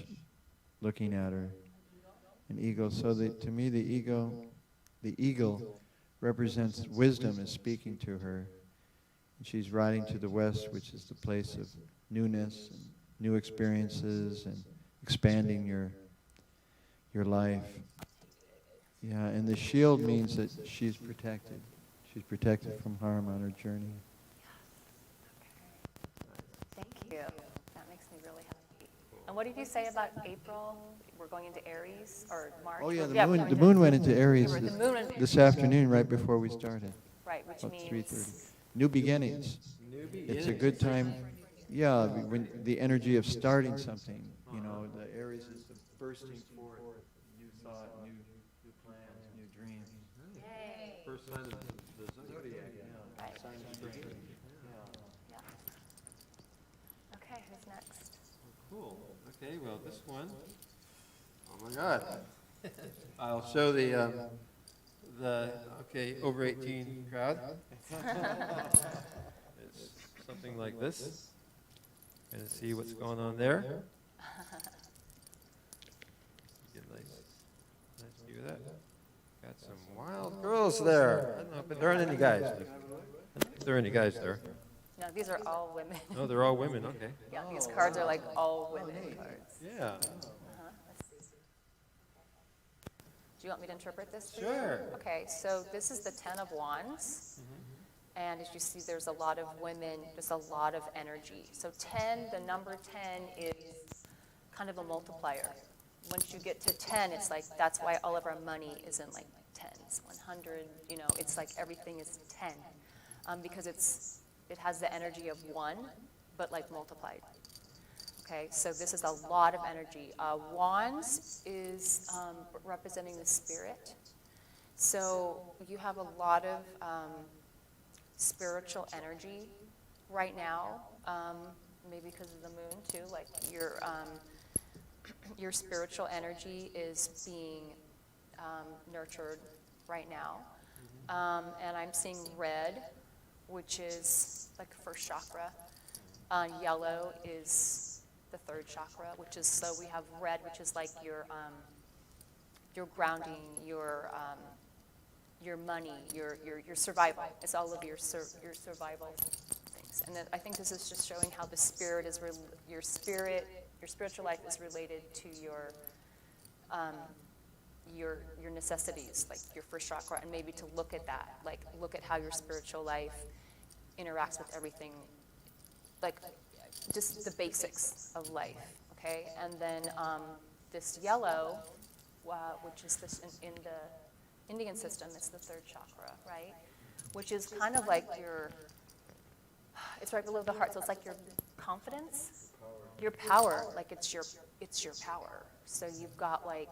looking at her. An eagle. So to me, the eagle represents wisdom is speaking to her. And she's riding to the west, which is the place of newness and new experiences and expanding your life. Yeah, and the shield means that she's protected. She's protected from harm on her journey.
Thank you. That makes me really happy. And what did you say about April? We're going into Aries or March?
Oh yeah,
we're
the
going
moon went into Aries
the moon went-
this afternoon right before we started,
Right, which
about 3:30.
means
New beginnings.
New
It's a good time. Yeah, when the energy of starting something. You know, the Aries is the bursting forth, new thought, new plans, new dreams.
First sign of the zodiac.
right.
Sign of spring.
Yeah. Okay, who's next?
Cool. Okay, well, this one, oh my God. I'll show the okay, over 18 crowd. It's something like this. Gonna see what's going on there. Get a nice view of that. Got some wild girls there. I don't know if there aren't any guys. I don't think there are any guys there.
No, these are all women.
No, they're all women, okay.
Yeah, these cards are like all women cards.
Yeah,
Do you want me to interpret this for you?
sure.
Okay, so this is the Ten of Wands. And as you see, there's a lot of women, just a lot of energy. So 10, the number 10 is kind of a multiplier. Once you get to 10, it's like, that's why all of our money is in like tens, 100, you know, it's like everything is 10. Because it has the energy of 1, but like multiplied. Okay, so this is a lot of energy. Wands is representing the spirit. So you have a lot of spiritual energy right now, maybe because of the moon too. Like your spiritual energy is being nurtured right now. And I'm seeing red, which is like the first chakra. Yellow is the third chakra, which is, so we have red, which is like your grounding, your money, your survival. It's all of your survival things. And then I think this is just showing how the spirit is, your spiritual life is related to your necessities, like your first chakra, and maybe to look at that, like look at how your spiritual life interacts with everything, like just the basics of life, okay? And then this yellow, which is this in the Indian system, it's the third chakra, right? Which is kind of like it's right below the heart, so it's like your confidence, your power, like it's your power. So you've got like,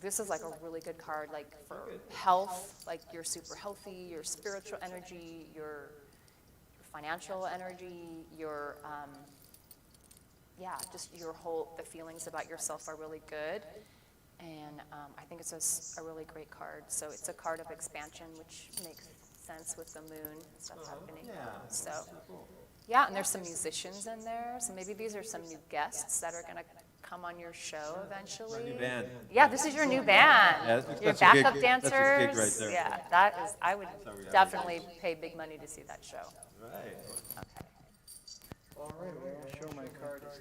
this is like a really good card, like for health, like you're super healthy, your spiritual energy, your
financial energy, your, yeah, just your the feelings about yourself are really good. And I think it's a really great card. So it's a card of expansion, which makes sense with the moon and stuff happening. So, yeah, and there's some musicians in there. So maybe these are some new guests that are going to come on your show eventually.
New band.
Yeah, this is your new band.
Yeah,
Your
that's a gig-
backup dancers.
that's a gig right there.
Yeah, that is. I would definitely pay big money to see that show.
Right.
Okay.
All right, we're going to show my card.